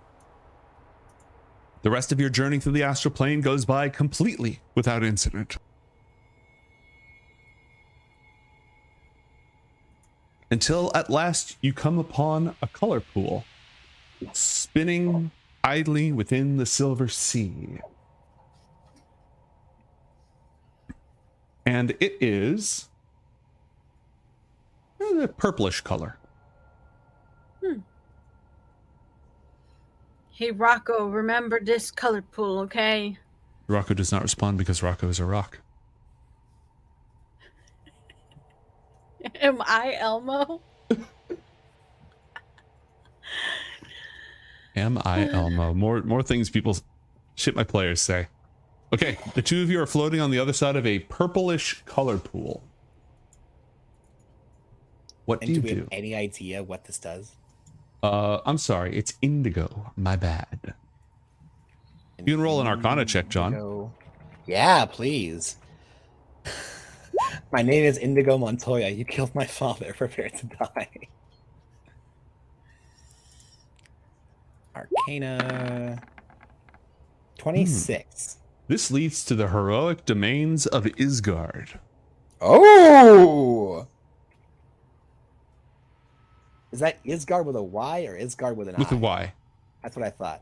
A: The rest of your journey through the astral plane goes by completely without incident. Until at last you come upon a color pool spinning idly within the silver sea. And it is a purplish color.
B: Hey, Rocco, remember this color pool, okay?
A: Rocco does not respond because Rocco is a rock.
B: Am I Elmo?
A: Am I Elmo? More things people shit my players say. Okay, the two of you are floating on the other side of a purplish color pool. What do
C: And
A: you
C: do we
A: do?
C: have any idea what this does?
A: I'm sorry, it's indigo. My bad. You can roll an Arcana check, John.
C: Indigo. Yeah, please. My name is Indigo Montoya. You killed my father. Prepare to die. Arcana 26.
A: This leads to the heroic domains of Ysgard.
C: Oh! Is that Ysgard with a Y or Ysgard with an
A: With
C: I?
A: a Y.
C: That's what I thought.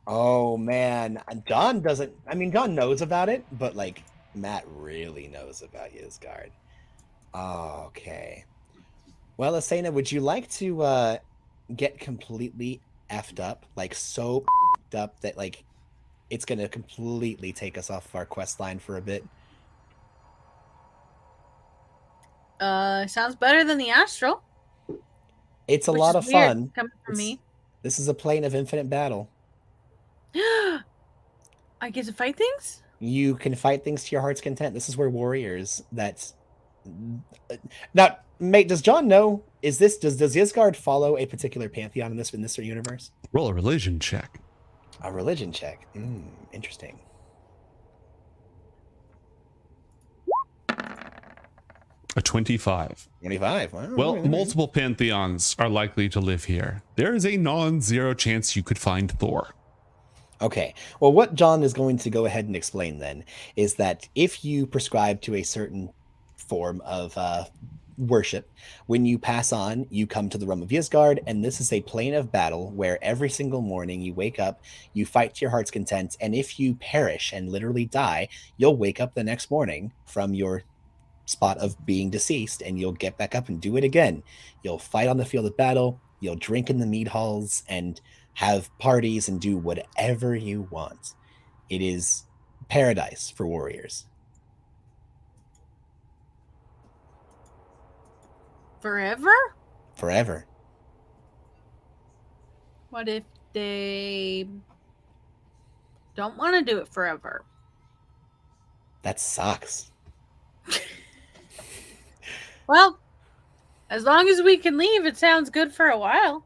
C: Oh man, John doesn't. I mean, John knows about it, but like Matt really knows about Ysgard. Oh, okay. Well, Asena, would you like to get completely effed up, like so effed up that like it's gonna completely take us off our quest line for a bit?
B: Sounds better than the astral.
C: It's a
B: which
C: lot
B: is
C: of
B: weird
C: fun.
B: coming from me.
C: This is a plane of infinite battle.
B: I get to fight things?
C: You can fight things to your heart's content. This is where warriors. That's now, mate. Does John know? Does Ysgard follow a particular pantheon in this universe?
A: Roll a religion check.
C: A religion check. Interesting.
A: A 25.
C: 25. Wow,
A: Well,
C: okay.
A: multiple pantheons are likely to live here. There is a non-zero chance you could find Thor.
C: Okay. Well, what John is going to go ahead and explain then is that if you prescribe to a certain form of worship. When you pass on, you come to the realm of Ysgard, and this is a plane of battle where every single morning you wake up, you fight to your heart's content, and if you perish and literally die, you'll wake up the next morning from your spot of being deceased, and you'll get back up and do it again. You'll fight on the field of battle, you'll drink in the mead halls, and have parties and do whatever you want. It is paradise for warriors.
B: Forever?
C: Forever.
B: What if they don't want to do it forever?
C: That sucks.
B: Well, as long as we can leave, it sounds good for a while.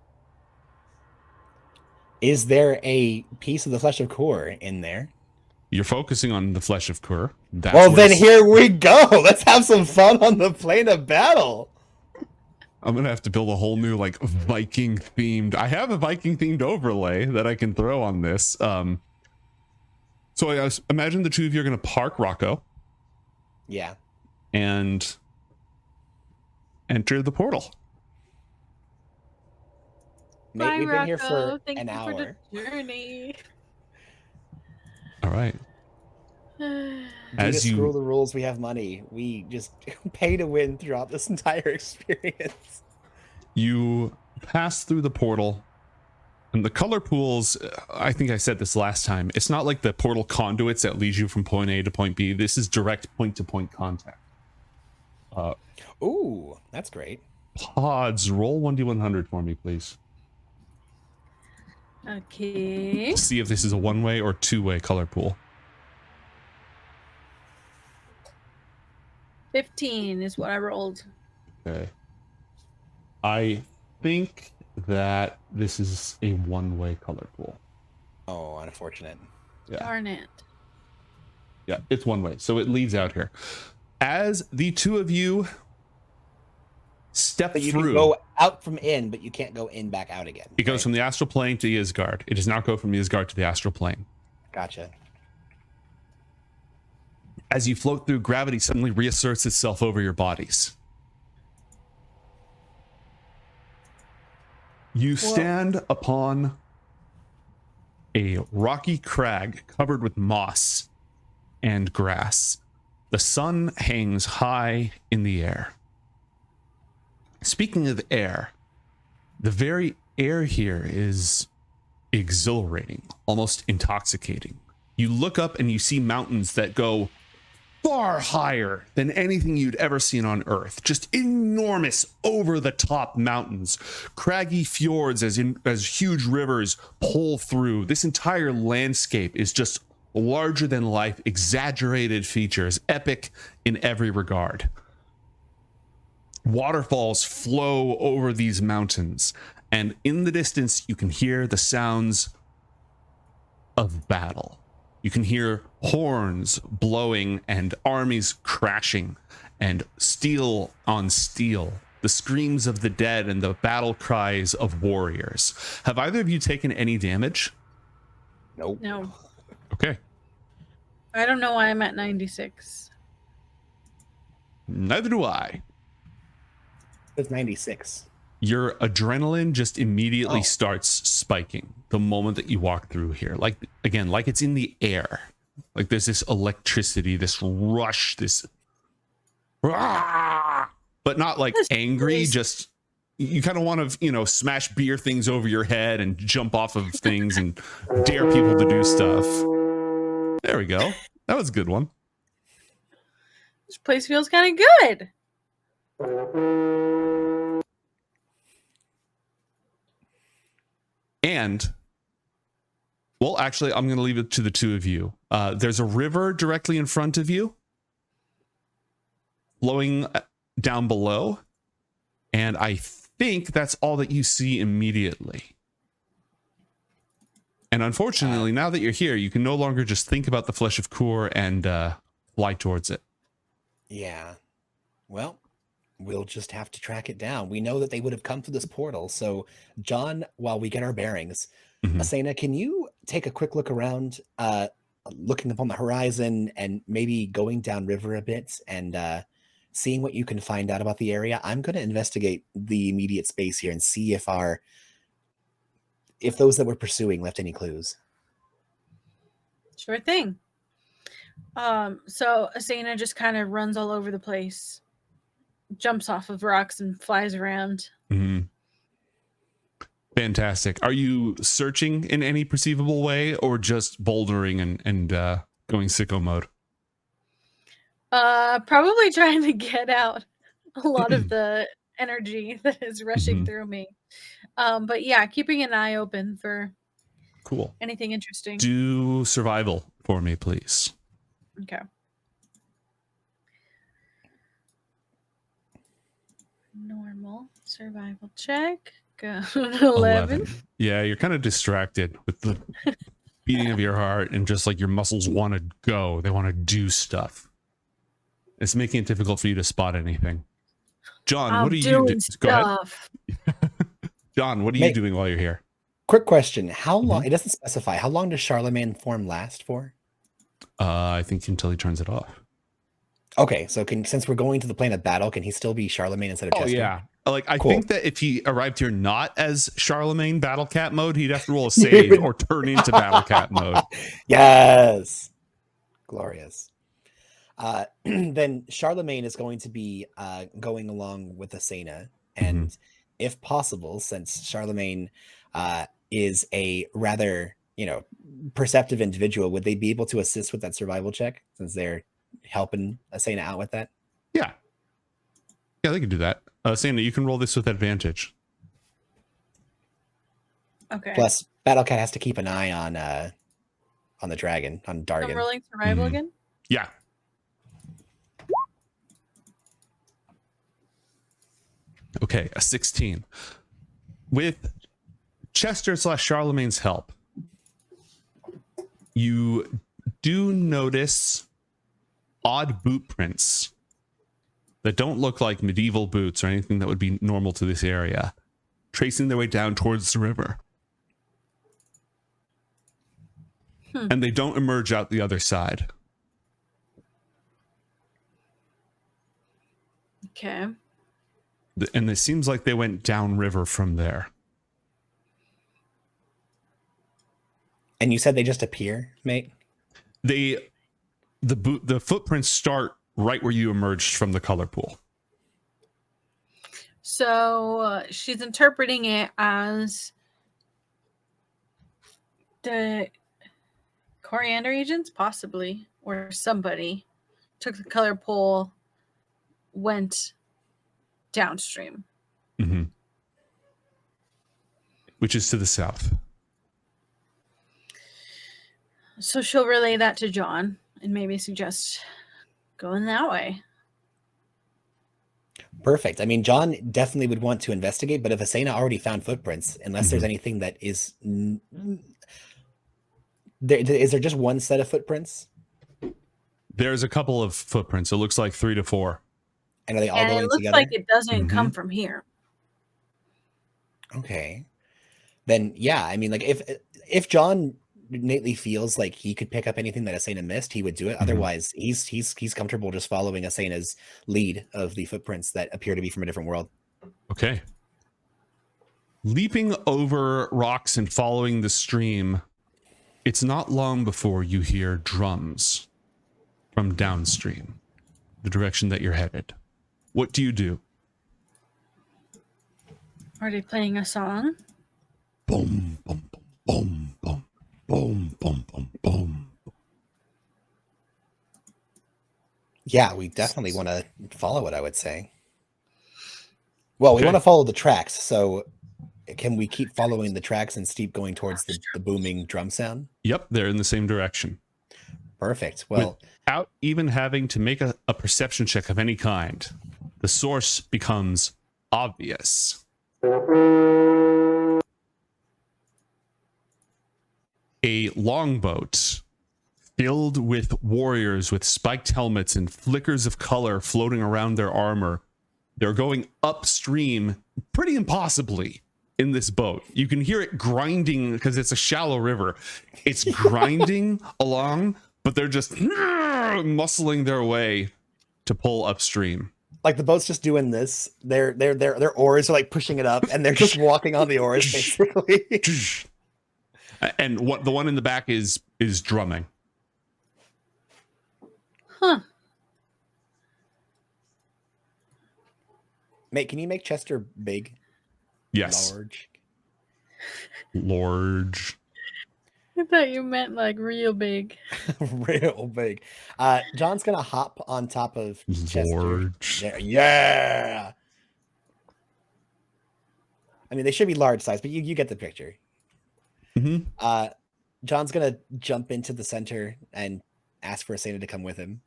C: Is there a piece of the Flesh of Kur in there?
A: You're focusing on the Flesh of Kur.
C: Well, then here we go. Let's have some fun on the plane of battle.
A: I'm gonna have to build a whole new like Viking themed. I have a Viking themed overlay that I can throw on this. So I imagine the two of you are gonna park Rocco.
C: Yeah.
A: And enter the portal.
C: Mate,
B: Bye,
C: we've been here
B: Rocco.
C: for
B: Thank
C: an
B: you
C: hour.
B: for the journey.
A: All right.
C: We
A: As
C: just
A: you-
C: screw the rules, we have money. We just pay to win throughout this entire experience.
A: You pass through the portal, and the color pools, I think I said this last time, it's not like the portal conduits that lead you from point A to point B. This is direct point-to-point contact.
C: Ooh, that's great.
A: Pods, roll 1d100 for me, please.
B: Okay.
A: See if this is a one-way or two-way color pool.
B: 15 is what I rolled.
A: Okay. I think that this is a one-way color pool.
C: Oh, unfortunate.
A: Yeah.
B: Darn it.
A: Yeah, it's one way. So it leads out here. As the two of you step
C: But you
A: through,
C: can go out from in, but you can't go in back out again.
A: it goes
C: right?
A: from the astral plane to Ysgard. It does not go from Ysgard to the astral plane.
C: Gotcha.
A: As you float through, gravity suddenly reasserts itself over your bodies. You stand upon a rocky crag covered with moss and grass. The sun hangs high in the air. Speaking of air, the very air here is exhilarating, almost intoxicating. You look up and you see mountains that go far higher than anything you'd ever seen on Earth. Just enormous, over-the-top mountains, craggy fjords as huge rivers pull through. This entire landscape is just larger than life, exaggerated features, epic in every regard. Waterfalls flow over these mountains, and in the distance you can hear the sounds of battle. You can hear horns blowing and armies crashing and steel on steel, the screams of the dead and the battle cries of warriors. Have either of you taken any damage?
C: Nope.
B: No.
A: Okay.
B: I don't know why I'm at 96.
A: Neither do I.
C: It's 96.
A: Your adrenaline just immediately
C: Oh.
A: starts spiking the moment that you walk through here. Like, again, like it's in the air. Like there's this electricity, this rush, this but not like
B: That's
A: angry,
B: crazy.
A: just you kind of want to, smash beer things over your head and jump off of things and dare people to do stuff. There we go. That was a good one.
B: This place feels kind of good.
A: And, well, actually, I'm going to leave it to the two of you. There's a river directly in front of you, flowing down below. And I think that's all that you see immediately. And unfortunately, now that you're here, you can no longer just think about the Flesh of Kur and fly towards it.
C: Yeah. Well, we'll just have to track it down. We know that they would have come through this portal. So, John, while we get our bearings,
A: Mhm.
C: Asena, can you take a quick look around, looking upon the horizon and maybe going downriver a bit and seeing what you can find out about the area. I'm going to investigate the immediate space here and see if those that we're pursuing left any clues.
B: Sure thing. So Asena just kind of runs all over the place, jumps off of rocks and flies around.
A: Mm-hmm. Fantastic. Are you searching in any perceivable way, or just bouldering and going sicko mode?
B: Probably trying to get out a lot of the energy that is rushing through me. But yeah, keeping an eye open for
A: Cool.
B: anything interesting.
A: Do survival for me, please.
B: Okay. Normal survival check. Go 11.
A: Yeah, you're kind of distracted with the beating of your heart, and just like your muscles want to go. They want to do stuff. It's making it difficult for you to spot anything. John, what are you doing? Go ahead. John, what are you doing while you're here?
C: Quick question. How long, it doesn't specify, how long does Charlemagne form last for?
A: I think until he turns it off.
C: Okay, so since we're going to the plane of battle, can he still be Charlemagne instead of Chester?
A: Yeah. Like, I think that if he arrived here not as Charlemagne Battle Cat mode, he'd have to roll a save or turn into Battle Cat mode.
C: Yes. Glorious. Then Charlemagne is going to be going along with Asena. And if possible, since Charlemagne is a rather, perceptive individual, would they be able to assist with that survival check since they're helping Asena out with that?
A: Yeah, they can do that. Asena, you can roll this with advantage.
B: Okay.
C: Plus, Battlecat has to keep an eye on the dragon, on Dargan.
B: I'm rolling survival again?
A: Yeah. Okay, a 16. With Chester/Charlemagne's help, you do notice odd boot prints that don't look like medieval boots or anything that would be normal to this area, tracing their way down towards the river. And they don't emerge out the other side.
B: Okay.
A: And it seems like they went downriver from there.
C: And you said they just appear, mate?
A: The footprints start right where you emerged from the color pool.
B: So she's interpreting it as the Coriander agents, possibly, or somebody took the color pool, went downstream.
A: Which is to the south.
B: So she'll relay that to John and maybe suggest going that way.
C: Perfect. I mean, John definitely would want to investigate, but if Asena already found footprints, unless there's anything that is... Is there just one set of footprints?
A: There's a couple of footprints. It looks like 3 to 4.
C: And are they all going together?
B: It looks like it doesn't come from here.
C: Okay. Then, yeah, I mean, like, if John innately feels like he could pick up anything that Asena missed, he would do it. Otherwise, he's comfortable just following Asena's lead of the footprints that appear to be from a different world.
A: Okay. Leaping over rocks and following the stream, it's not long before you hear drums from downstream, the direction that you're headed. What do you do?
B: Are they playing a song?
A: Boom, boom, boom, boom, boom, boom, boom, boom.
C: Yeah, we definitely want to follow it, I would say. Well, we want to follow the tracks, so can we keep following the tracks and keep going towards the booming drum sound?
A: Yep, they're in the same direction.
C: Perfect. Well,
A: without even having to make a perception check of any kind, the source becomes obvious. A longboat filled with warriors with spiked helmets and flickers of color floating around their armor. They're going upstream pretty impossibly in this boat. You can hear it grinding because it's a shallow river. It's grinding along, but they're just muscling their way to pull upstream.
C: Like the boat's just doing this. Their oars are like pushing it up, and they're just walking on the oars basically.
A: And what the one in the back is drumming.
B: Huh.
C: Mate, can you make Chester big?
A: Yes. Large.
B: I thought you meant like real big.
C: Real big. John's gonna hop on top of Chester.
A: Large.
C: There. Yeah. I mean, they should be large size, but you get the picture.
A: Mm-hmm.
C: John's gonna jump into the center and ask for Asena to come with him.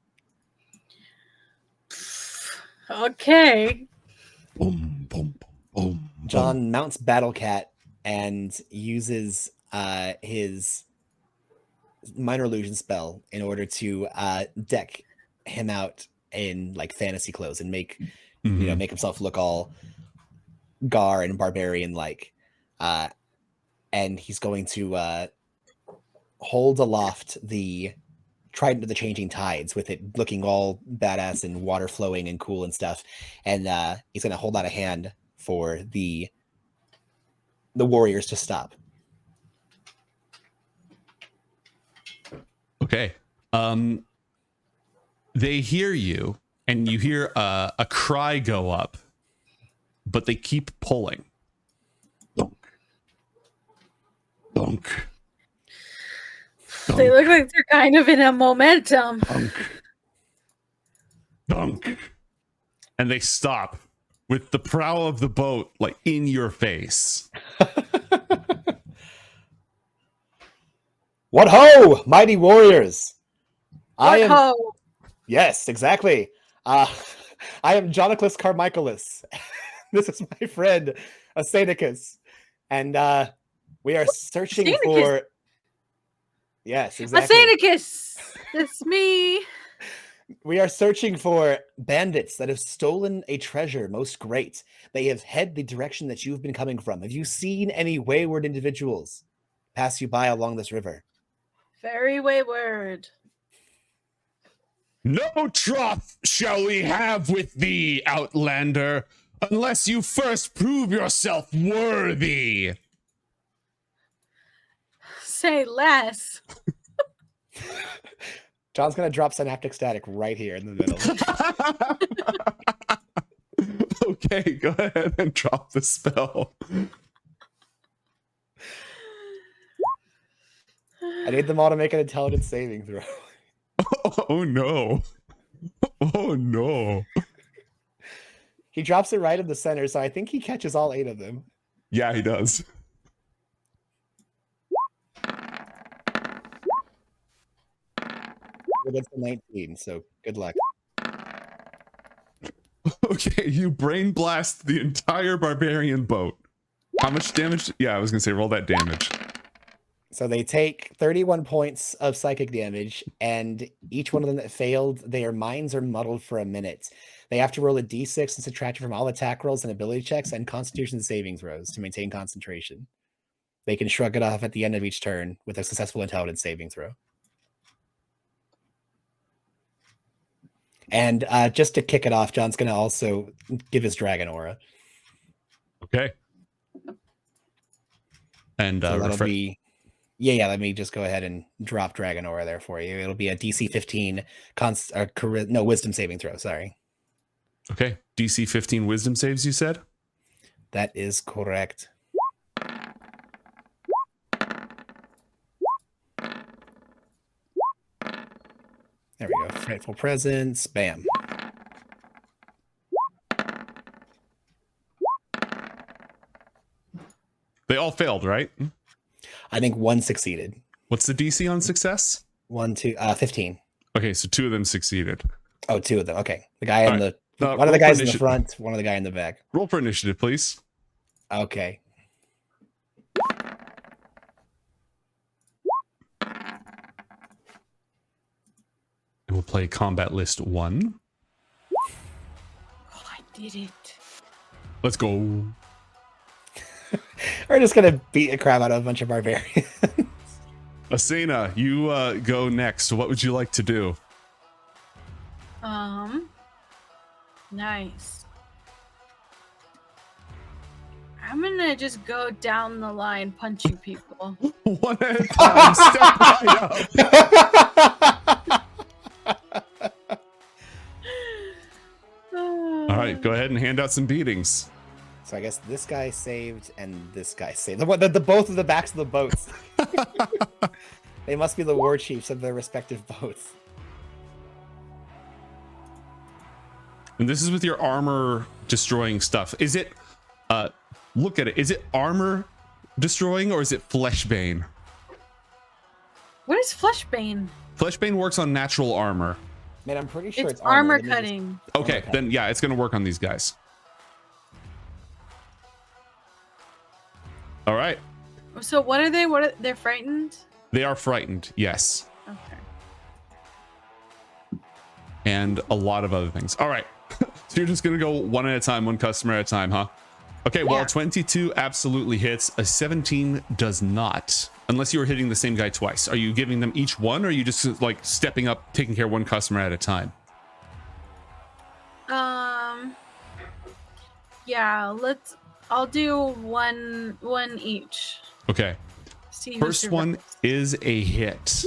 B: Okay.
A: Boom, boom, boom.
C: John mounts Battle Cat and uses his minor illusion spell in order to deck him out in like fantasy clothes and make make himself look all Gar and barbarian like. And he's going to hold aloft the Trident of the Changing Tides with it looking all badass and water flowing and cool and stuff. And he's going to hold out a hand for the warriors to stop.
A: Okay. They hear you, and you hear a cry go up, but they keep pulling. Donk. Donk.
B: They look like they're kind of in a momentum.
A: Donk. Donk. And they stop with the prow of the boat like in your face.
C: What ho, mighty warriors!
B: What ho?
C: Yes, exactly. I am John Carmichael. This is my friend Asena, and we are searching
B: Asenacus.
C: for. Yes, exactly.
B: Asenacus! It's me.
C: We are searching for bandits that have stolen a treasure most great. They have head the direction that you've been coming from. Have you seen any wayward individuals pass you by along this river?
B: Very wayward.
A: No troth shall we have with thee, Outlander, unless you first prove yourself worthy.
B: Say less.
C: John's going to drop Synaptic Static right here in the middle.
A: Okay, go ahead and drop the spell.
C: I need them all to make an intelligence saving throw.
A: Oh no. Oh no.
C: He drops it right in the center, so I think he catches all 8 of them.
A: Yeah, he does.
C: It's a 19, so good luck.
A: Okay, you brain blast the entire barbarian boat. How much damage? Yeah, I was gonna say roll that damage.
C: So they take 31 points of psychic damage, and each one of them that failed, their minds are muddled for a minute. They have to roll a d6 and subtract it from all attack rolls and ability checks and constitution saving throws to maintain concentration. They can shrug it off at the end of each turn with a successful intelligence saving throw. And just to kick it off, John's going to also give his dragon aura.
A: Okay. And
C: so that'll be... Yeah, let me just go ahead and drop Dragon Aura there for you. It'll be a DC 15 wisdom saving throw, sorry.
A: Okay, DC 15 wisdom saves, you said?
C: That is correct. There we go. Frightful Presence. Bam.
A: They all failed, right?
C: I think 1 succeeded.
A: What's the DC on success?
C: 15.
A: Okay, so 2 of them succeeded.
C: Oh, 2 of them. Okay. The guy in
A: right.
C: one of the guys in the front, one of the guy in the back.
A: Roll for initiative, please.
C: Okay.
A: And we'll play combat list 1.
B: Oh, I did it.
A: Let's go.
C: We're just gonna beat the crap out of a bunch of barbarians.
A: Asena, you go next. So what would you like to do?
B: Nice. I'm gonna just go down the line punching people.
A: One at a time. Step right up. All right, go ahead and hand out some beatings.
C: So I guess this guy saved and this guy saved. The both of the backs of the boats. They must be the war chiefs of their respective boats.
A: And this is with your armor destroying stuff. Is it, look at it. Is it armor destroying or is it fleshbane?
B: What is Fleshbane?
A: Fleshbane works on natural armor.
C: Man, I'm pretty sure
B: It's
C: it's armor.
B: armor
C: Let me just-
B: cutting.
A: Okay,
C: Okay.
A: then yeah, it's going to work on these guys. All right.
B: So what are they? They're frightened?
A: They are frightened, yes.
B: Okay.
A: And a lot of other things. All right. So you're just going to go one at a time, one customer at a time, huh? Okay, well,
B: Yeah.
A: 22 absolutely hits. A 17 does not. Unless you were hitting the same guy twice. Are you giving them each one, or are you just like stepping up, taking care of one customer at a time?
B: Yeah, I'll do one each.
A: Okay.
B: See who
A: First one
B: survives.
A: is a hit.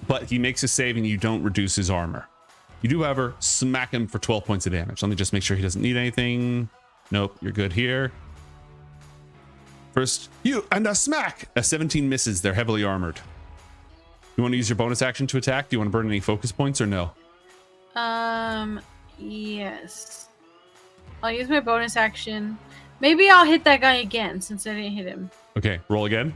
A: But he makes a save and you don't reduce his armor. You do, however, smack him for 12 points of damage. Let me just make sure he doesn't need anything. Nope, you're good here. First, you and a smack. A 17 misses. They're heavily armored. You want to use your bonus action to attack? Do you want to burn any focus points or no?
B: Yes. I'll use my bonus action. Maybe I'll hit that guy again since I didn't hit him.
A: Okay, roll again.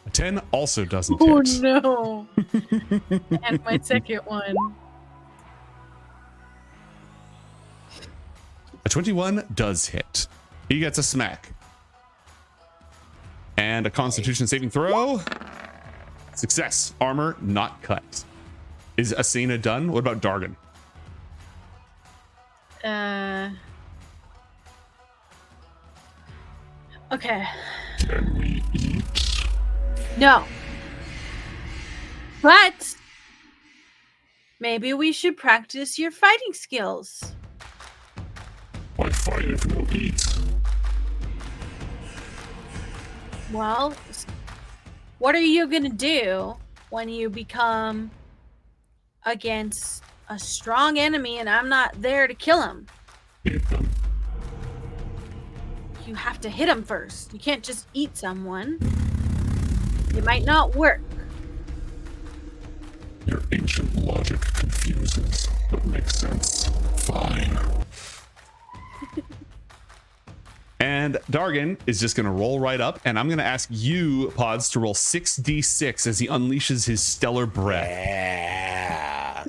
A: A 10 also doesn't
B: Oh
A: hit.
B: no. And my second one.
A: A 21 does hit. He gets a smack. And a constitution saving throw. Success. Armor not cut. Is Asena done? What about Dargon?
B: Okay.
D: Can we eat?
B: No. But maybe we should practice your fighting skills.
D: Why fight if we'll eat?
B: Well, what are you going to do when you become against a strong enemy and I'm not there to kill him?
D: Eat them.
B: You have to hit him first. You can't just eat someone. It might not work.
D: Your ancient logic confuses, but makes sense. Fine.
A: And Dargon is just going to roll right up. And I'm going to ask you, Pods, to roll 6d6 as he unleashes his stellar breath.
C: Yeah.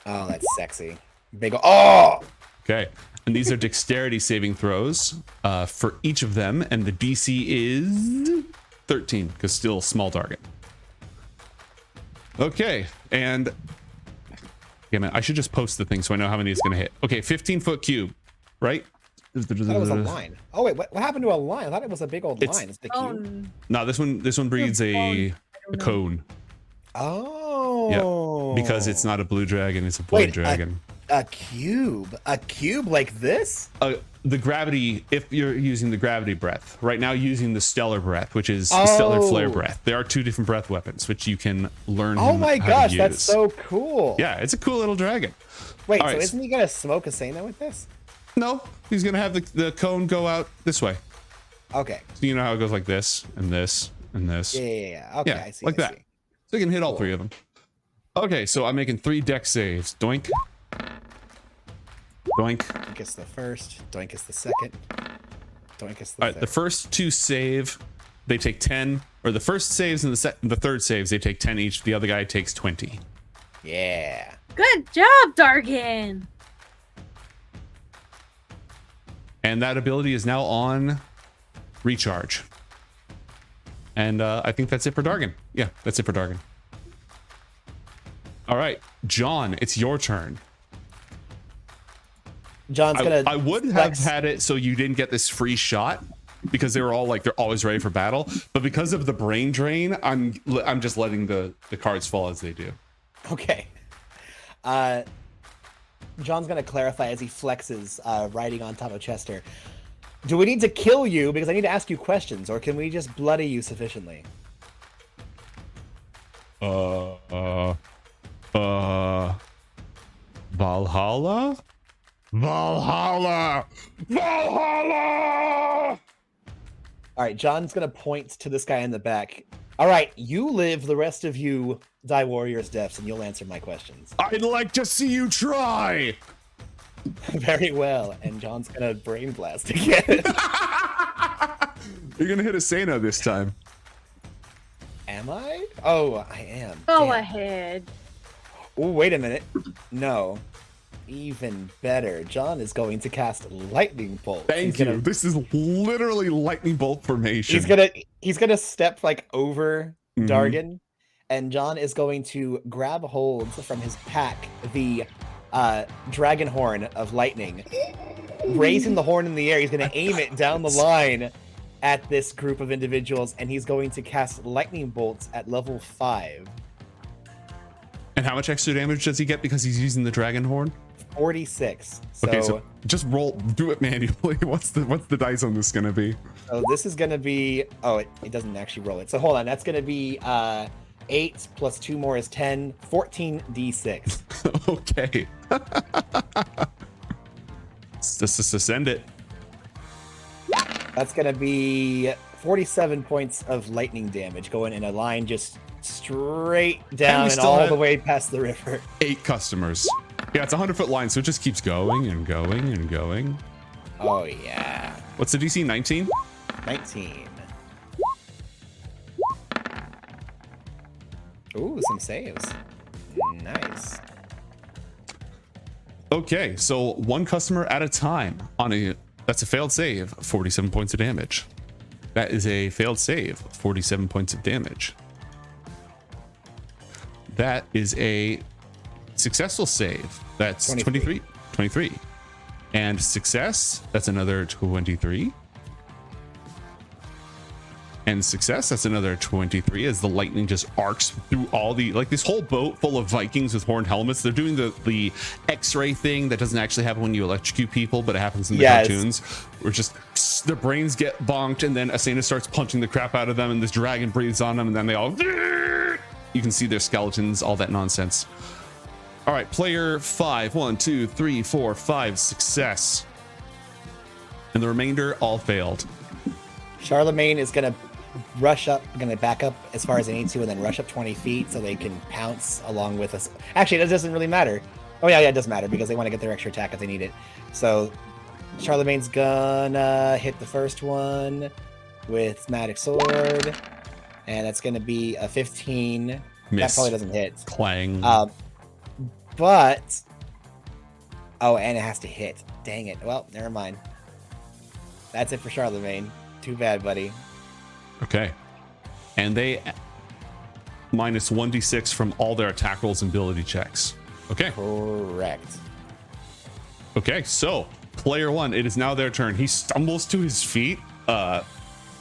C: Oh, that's sexy. Big. Oh.
A: Okay. And these are dexterity saving throws for each of them. And the DC is 13, because still small target. Okay. And yeah, man, I should just post the thing so I know how many it's going to hit. Okay, 15-foot cube, right?
C: I thought it was a line. Oh wait, what happened to a line? I thought it was a big old
A: It's-
C: line. It's the
B: Oh,
C: cube.
A: No, this one breeds a cone.
C: Oh.
A: Because it's not a blue dragon, it's a blue
C: Wait,
A: dragon.
C: A cube like this.
A: The gravity, if you're using the gravity breath, right now using the stellar breath, which is the stellar flare
C: Oh.
A: breath. There are two different breath weapons, which you can learn.
C: Oh my
A: how to
C: gosh, that's
A: use.
C: so cool.
A: Yeah, it's a cool little dragon.
C: Wait,
A: All
C: so
A: right,
C: isn't he gonna smoke Asena with this?
A: No, he's gonna have the cone go out this way.
C: Okay.
A: So you know how it goes like this and this and this.
C: Yeah. Okay,
A: Yeah,
C: I see.
A: like
C: I
A: that.
C: see.
A: So you can hit all
C: Cool.
A: three of them. Okay, so I'm making 3 dex saves. Doink. Doink.
C: Doink is the first. Doink is the second. Doink is the
A: All right,
C: third.
A: the first 2 save, they take 10, or the first saves and the third saves, they take 10 each. The other guy takes 20.
C: Yeah.
B: good job, Dargan.
A: And that ability is now on recharge. And I think that's it for Dargon. Yeah, that's it for Dargon. All right, John, it's your turn.
C: John's gonna.
A: I would have
C: flex.
A: had it so you didn't get this free shot because they were all like they're always ready for battle. But because of the brain drain, I'm just letting the cards fall as they do.
C: Okay. John's gonna clarify as he flexes, riding on top of Chester. Do we need to kill you because I need to ask you questions, or can we just bloody you sufficiently?
A: Valhalla? Valhalla! Valhalla!
C: All right, John's gonna point to this guy in the back. All right, you live, the rest of you die warriors' deaths, and you'll answer my questions.
A: I'd like to see you try!
C: Very well, and John's gonna brain blast again.
A: You're gonna hit Asena this time.
C: Am I? Oh, I am.
B: Go
C: Damn.
B: ahead.
C: Oh, wait a minute. No. Even better. John is going to cast lightning bolt.
A: Thank you. This is literally lightning bolt formation.
C: He's gonna step like over Dargan, and John is going to grab hold from his pack the dragon horn of lightning, raising the horn in the air. He's gonna aim it down the line at this group of individuals, and he's going to cast lightning bolts at level 5.
A: And how much extra damage does he get because he's using the dragon horn?
C: 46.
A: Okay, so just roll, do it manually. What's the dice on this gonna be?
C: So this is gonna be, oh, it doesn't actually roll it. So hold on, that's gonna be 8 plus 2 more is 10, 14 d6.
A: Okay. Just send it.
C: That's gonna be 47 points of lightning damage going in a line just straight down and all the way past the river.
A: 8 customers. Yeah, it's a 100-foot line, so it just keeps going and going and going.
C: Oh yeah.
A: What's the DC? 19?
C: 19. Ooh, some saves. Nice.
A: Okay, so 1 customer at a time on a, that's a failed save, 47 points of damage. That is a failed save, 47 points of damage. That is a successful save. That's 23. And success, that's another 23. And success, that's another 23 as the lightning just arcs through all the, like this whole boat full of Vikings with horned helmets. They're doing the X-ray thing that doesn't actually happen when you electrocute people, but it happens in the cartoons. Where just their brains get bonked, and then Asena starts punching the crap out of them, and this dragon breathes on them, and then they all, you can see their skeletons, all that nonsense. All right, player 5, 1, 2, 3, 4, 5, success. And the remainder all failed.
C: Charlemagne is gonna gonna back up as far as they need to, and then rush up 20 feet so they can pounce along with us. Actually, that doesn't really matter. Oh yeah, it does matter because they want to get their extra attack if they need it. So Charlemagne's gonna hit the first one with Magic Sword, and that's gonna be a 15.
A: Miss.
C: That probably doesn't hit.
A: Clang.
C: But oh, and it has to hit. Dang it. Well, never mind. That's it for Charlemagne. Too bad, buddy.
A: Okay. And they minus 1d6 from all their attack rolls and ability checks. Okay.
C: Correct.
A: Okay, so player 1, it is now their turn. He stumbles to his feet,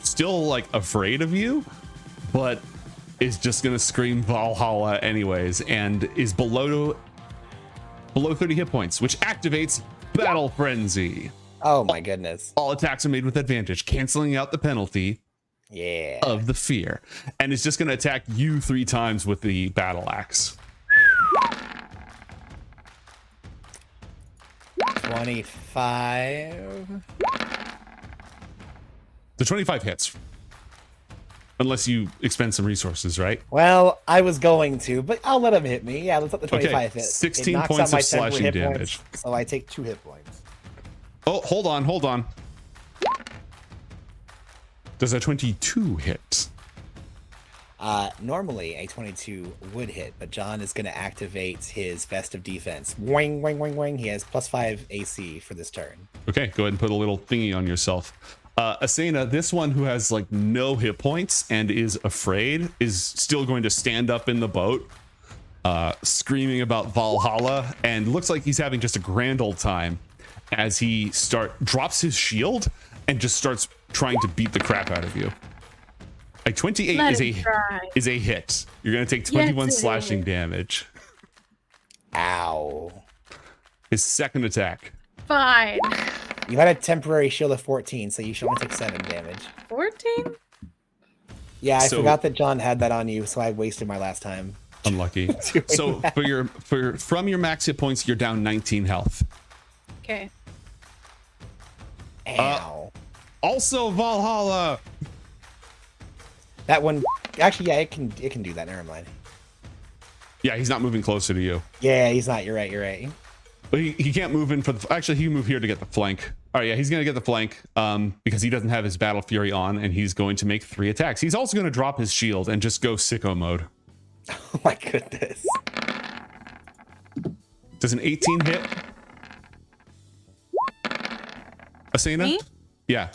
A: still like afraid of you, but is just gonna scream Valhalla anyways, and is below 30 hit points, which activates Battle Frenzy.
C: Oh my goodness.
A: All attacks are made with advantage, canceling out the penalty of the fear, and is just going to attack you 3 times with the battle axe.
C: 25.
A: The 25 hits. Unless you expend some resources, right?
C: Well, I was going to, but I'll let him hit me. Yeah, let's let the 25 hit.
A: 16
C: knocks
A: points
C: out my
A: of slashing
C: hit
A: damage.
C: Points, so I take 2 hit points.
A: Oh, hold on. Does a 22 hit?
C: Normally a 22 would hit, but John is going to activate his Vest of Defense. Wing, wing, wing, wing. He has +5 AC for this turn.
A: Okay, go ahead and put a little thingy on yourself. Asena, this one who has like no hit points and is afraid, is still going to stand up in the boat, screaming about Valhalla, and looks like he's having just a grand old time as he drops his shield and just starts trying to beat the crap out of you. A 28 is a hit. You're going to take 21 slashing damage.
C: Ow.
A: His second attack.
B: Fine.
C: You had a temporary shield of 14, so you should only take 7 damage.
B: 14?
C: Yeah, I
A: So-
C: forgot that John had that on you, so I wasted my last time.
A: Unlucky.
C: doing
A: So
C: that.
A: from your max hit points, you're down 19 health.
B: Okay.
C: Ow.
A: Also, Valhalla.
C: That one, actually, yeah, it can do that. Never mind.
A: Yeah, he's not moving closer to you.
C: Yeah, he's not. You're right.
A: But he can't move in for the. Actually, he can move here to get the flank. All right, yeah, he's gonna get the flank because he doesn't have his battle fury on, and he's going to make 3 attacks. He's also gonna drop his shield and just go sicko mode.
C: Oh my goodness.
A: Does an 18 hit? Asena?
B: Me?
A: Yeah.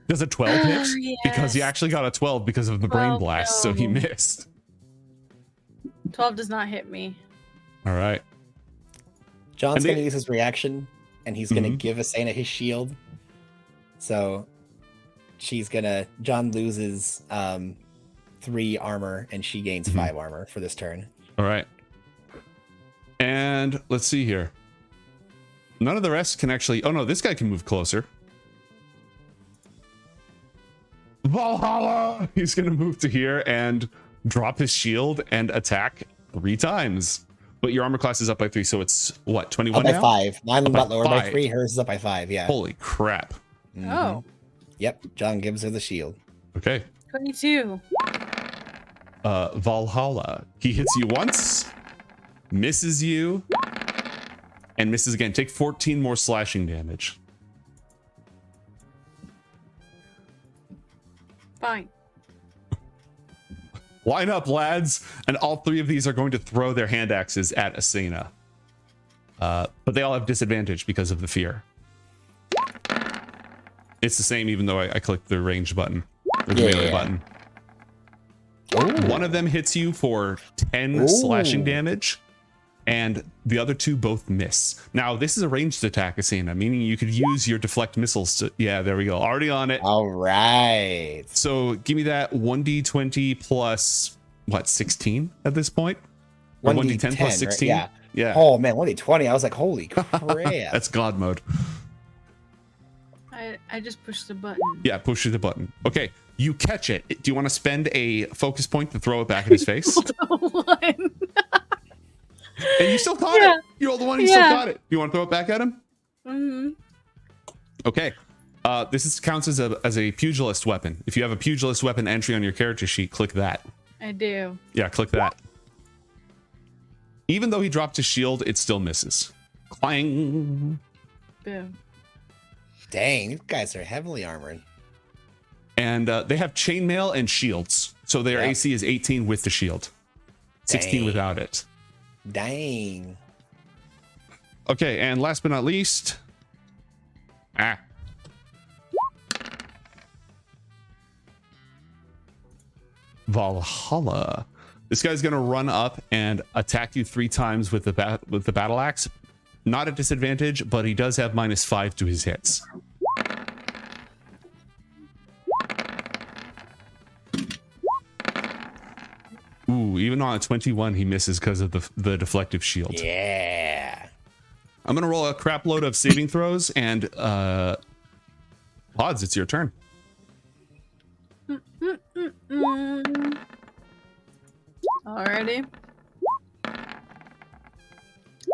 A: Does a 12 hit? Because he
B: Yes.
A: actually got a 12 because of the brain
B: 12,
A: blast, so he
B: no.
A: missed.
B: 12 does not hit me.
A: All right.
C: John's
A: And
C: going
A: they-
C: to use his reaction, and he's going to
A: Mhm.
C: give Asena his shield. So John loses 3 armor, and she gains 5 armor for this turn.
A: All right. And let's see here. None of the rest can actually. Oh no, this guy can move closer. Valhalla! He's gonna move to here and drop his shield and attack 3 times. But your armor class is up by 3, so it's what, 21
C: Up by
A: now?
C: 5. Mine
A: Up by
C: got lower by
A: 5.
C: 3. Hers is up by 5. Yeah.
A: Holy crap.
C: Mhm.
B: Oh,
C: Yep. John gives her the shield.
A: Okay.
B: 22.
A: Valhalla. He hits you once, misses you, and misses again. Take 14 more slashing damage.
B: Fine.
A: Line up, lads. And all 3 of these are going to throw their hand axes at Asena. But they all have disadvantage because of the fear. It's the same even though I clicked the range button. Or the melee button.
C: Ooh.
A: One of them hits you for 10
C: Ooh.
A: slashing damage, and the other 2 both miss. Now, this is a ranged attack, Asena, meaning you could use your deflect missiles to... Yeah, there we go. Already on it.
C: All right.
A: So give me that 1d20 plus, what, 16 at this point? Or 1d10 plus 16?
C: Right? Yeah.
A: Yeah.
C: Oh man, 1d20. I was like, holy crap.
A: That's God mode.
B: I just pushed the button.
A: Yeah, push the button. Okay, you catch it. Do you want to spend a focus point to throw it back in his face?
B: One.
A: And you still caught
B: Yeah.
A: it. You're the one who still
B: Yeah.
A: got it. Do you want to throw it back at him?
B: Mm-hmm.
A: Okay. Counts as a pugilist weapon. If you have a pugilist weapon entry on your character sheet, click that.
B: I do.
A: Yeah, click that. Even though he dropped his shield, it still misses. Clang.
B: Boom.
C: Dang, these guys are heavily armored.
A: And they have chainmail and shields. So their
C: Yeah.
A: AC is 18 with the shield. 16
C: Dang.
A: without it.
C: Dang.
A: Okay, and last but not least... Valhalla. This guy's gonna run up and attack you 3 times with the battle axe. Not at disadvantage, but he does have -5 to his hits. Ooh, even on a 21, he misses because of the deflective shield.
C: Yeah.
A: I'm gonna roll a crap load of saving throws, and Pods, it's your turn.
B: Alrighty.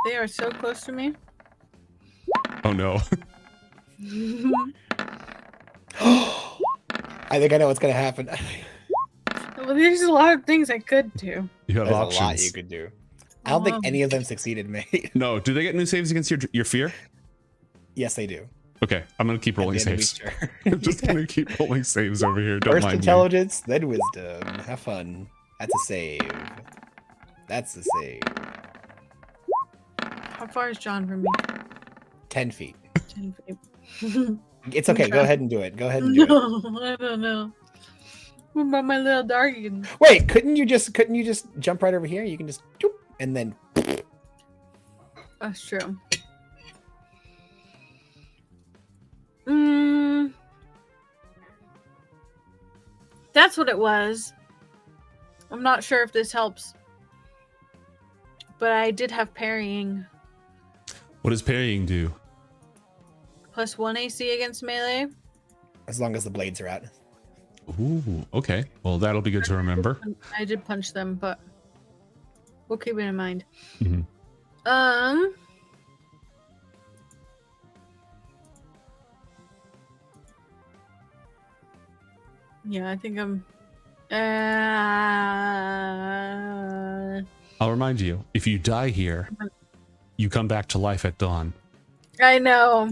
B: They are so close to me.
A: Oh no.
C: I think I know what's gonna happen.
B: Well, there's a lot of things I could do.
A: You have
C: There's
A: options.
C: a lot you could do. I don't think any of them succeeded, mate.
A: No, do they get new saves against your fear?
C: Yes, they do.
A: Okay, I'm gonna keep rolling
C: At the end of
A: saves.
C: each turn.
A: I'm just gonna keep rolling saves over here. Don't
C: First
A: mind me.
C: intelligence, then wisdom. Have fun. That's a save. That's a save.
B: How far is John from me?
C: 10 feet.
B: 10 feet.
C: It's okay. Go ahead and do it. Go ahead and do it.
B: No, I don't know. What about my little darkin?
C: Wait, couldn't you just jump right over here? You can just doop, and then
B: That's true. That's what it was. I'm not sure if this helps. But I did have parrying.
A: What does parrying do?
B: +1 AC against melee.
C: As long as the blades are out.
A: Ooh, okay. Well, that'll be good to remember.
B: I did punch them, but we'll keep it in mind.
A: Mhm.
B: Yeah, I think I'm.
A: I'll remind you, if you die here, you come back to life at dawn.
B: I know.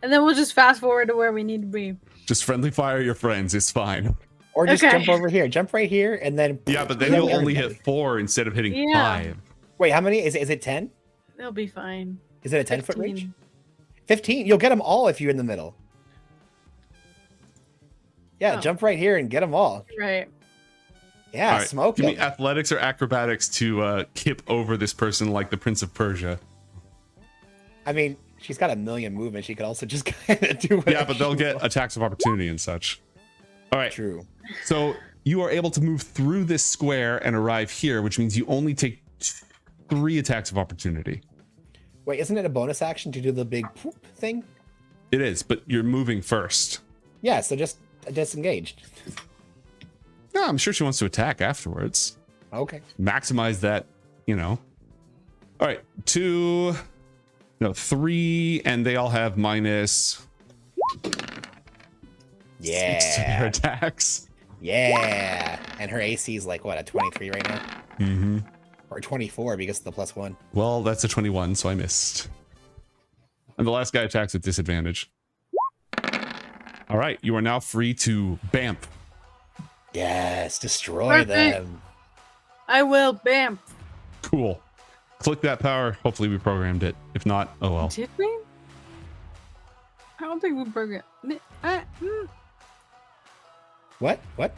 B: And then we'll just fast forward to where we need to be.
A: Just friendly fire your friends. It's fine.
C: Or just
B: Okay.
C: jump over here. Jump right here and then.
A: Yeah, but then
C: kill
A: you'll only
C: everybody.
A: hit 4 instead of hitting
B: Yeah.
A: 5.
C: Wait, how many? Is it 10?
B: They'll be fine.
C: Is it a 10-foot reach?
B: 15.
C: 15? You'll get them all if you're in the middle. Yeah,
B: Oh.
C: jump right here and get them all.
B: Right.
C: Yeah,
A: All right,
C: smoke
A: give me
C: them.
A: athletics or acrobatics to kip over this person like the Prince of Persia.
C: I mean, she's got a million movement. She could also just kind of do whatever
A: Yeah, but they'll
C: she
A: get
C: wants.
A: attacks of opportunity and such. All right,
C: True.
A: so you are able to move through this square and arrive here, which means you only take 3 attacks of opportunity.
C: Wait, isn't it a bonus action to do the big poop thing?
A: It is, but you're moving first.
C: Yeah, so just disengaged.
A: No, I'm sure she wants to attack afterwards.
C: Okay.
A: Maximize that, you know. All right, 3, and they all have minus 6 to their
C: Yeah.
A: attacks.
C: Yeah. And her AC is like, what, a 23 right now?
A: Mm-hmm.
C: Or 24 because of the +1.
A: Well, that's a 21, so I missed. And the last guy attacks with disadvantage. All right, you are now free to bamf.
C: Yes, destroy
B: Perfect.
C: them.
B: I will. Bam.
A: Cool. Click that power. Hopefully we programmed it. If not, oh well.
B: Did we? I don't think we programmed.
C: What? What?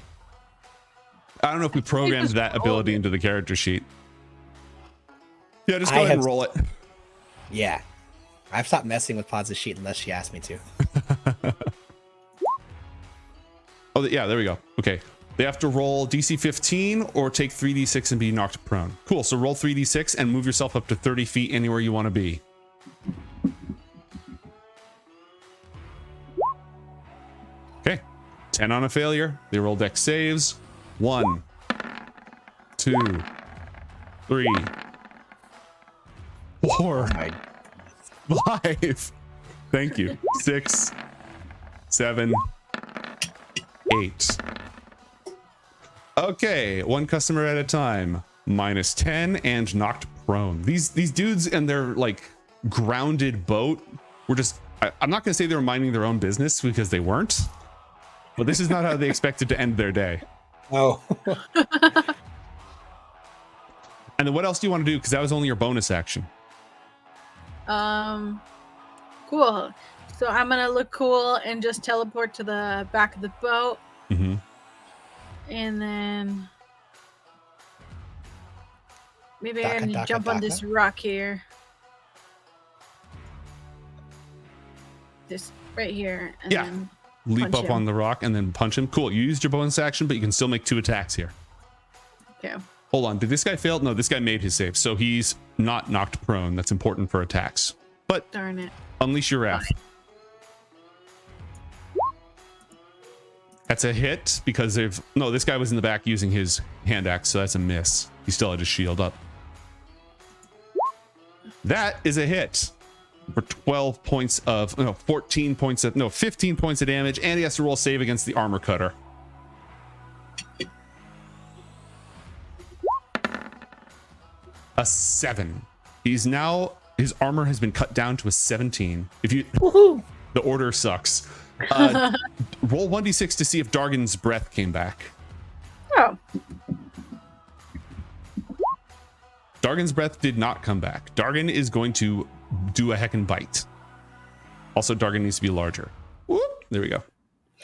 A: I don't know if we programmed
B: just
A: that
B: roll
A: ability
B: it.
A: into the character sheet. Yeah, just
C: I
A: go ahead and
C: have-
A: roll it.
C: Yeah. I've stopped messing with Pod's sheet unless she asked me to.
A: Oh, yeah, there we go. Okay. They have to roll DC 15 or take 3d6 and be knocked prone. Cool. So roll 3d6 and move yourself up to 30 feet anywhere you want to be. Okay. 10 on a failure. They roll dex saves. 1, 2, 3, 4,
C: I
A: 5. Thank you. 6, 7, 8. Okay, 1 customer at a time. Minus 10 and knocked prone. These dudes and their like grounded boat were just. I'm not gonna say they were minding their own business because they weren't. But this is not how they expected to end their day.
C: Oh.
A: And then what else do you want to do? Because that was only your bonus action.
B: Cool. So I'm gonna look cool and just teleport to the back of the boat,
A: Mm-hmm.
B: and then maybe I
C: Daka,
B: can
C: daka,
B: jump on this
C: daka.
B: rock here. This right here. And
A: Yeah.
B: then
A: Leap
B: Punch
A: up
B: him.
A: on the rock and then punch him. Cool. You used your bonus action, but you can still make 2 attacks here.
B: okay.
A: Hold on. Did this guy fail? No, this guy made his save. So he's not knocked prone. That's important for attacks. But
B: Darn it.
A: unleash your wrath. That's a hit because they've. No, this guy was in the back using his hand axe, so that's a miss. He still had his shield up. That is a hit for 12 points of. No, 14 points of. No, 15 points of damage, and he has to roll a save against the armor cutter. A 7. He's now. His armor has been cut down to a 17. If you.
B: Woohoo!
A: The order sucks. Roll 1d6 to see if Dargon's breath came back.
B: Oh,
A: Dargon's breath did not come back. Dargon is going to do a heckin' bite. Also, Dargon needs to be larger. Whoop, there we go.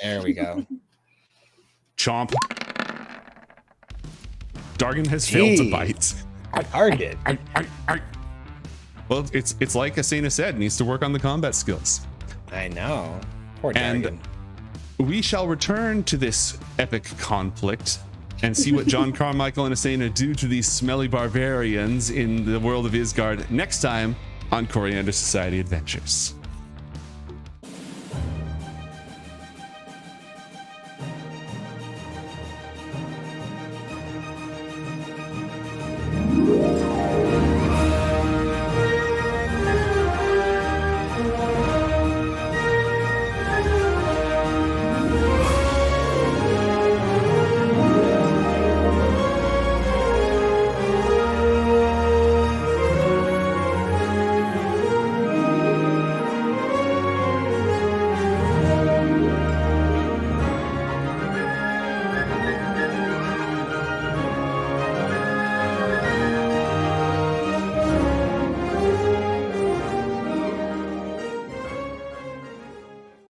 C: There we go.
A: Chomp. Dargon has failed to
C: Jeez.
A: bite.
C: Target.
A: Well, it's like Asena said, needs to work on the combat skills.
C: I know. Poor
A: And-
C: Dargon.
A: We shall return to this epic conflict and see what John Carmichael and Asena do to these smelly barbarians in the world of Ysgard next time on Coriander Society Adventures.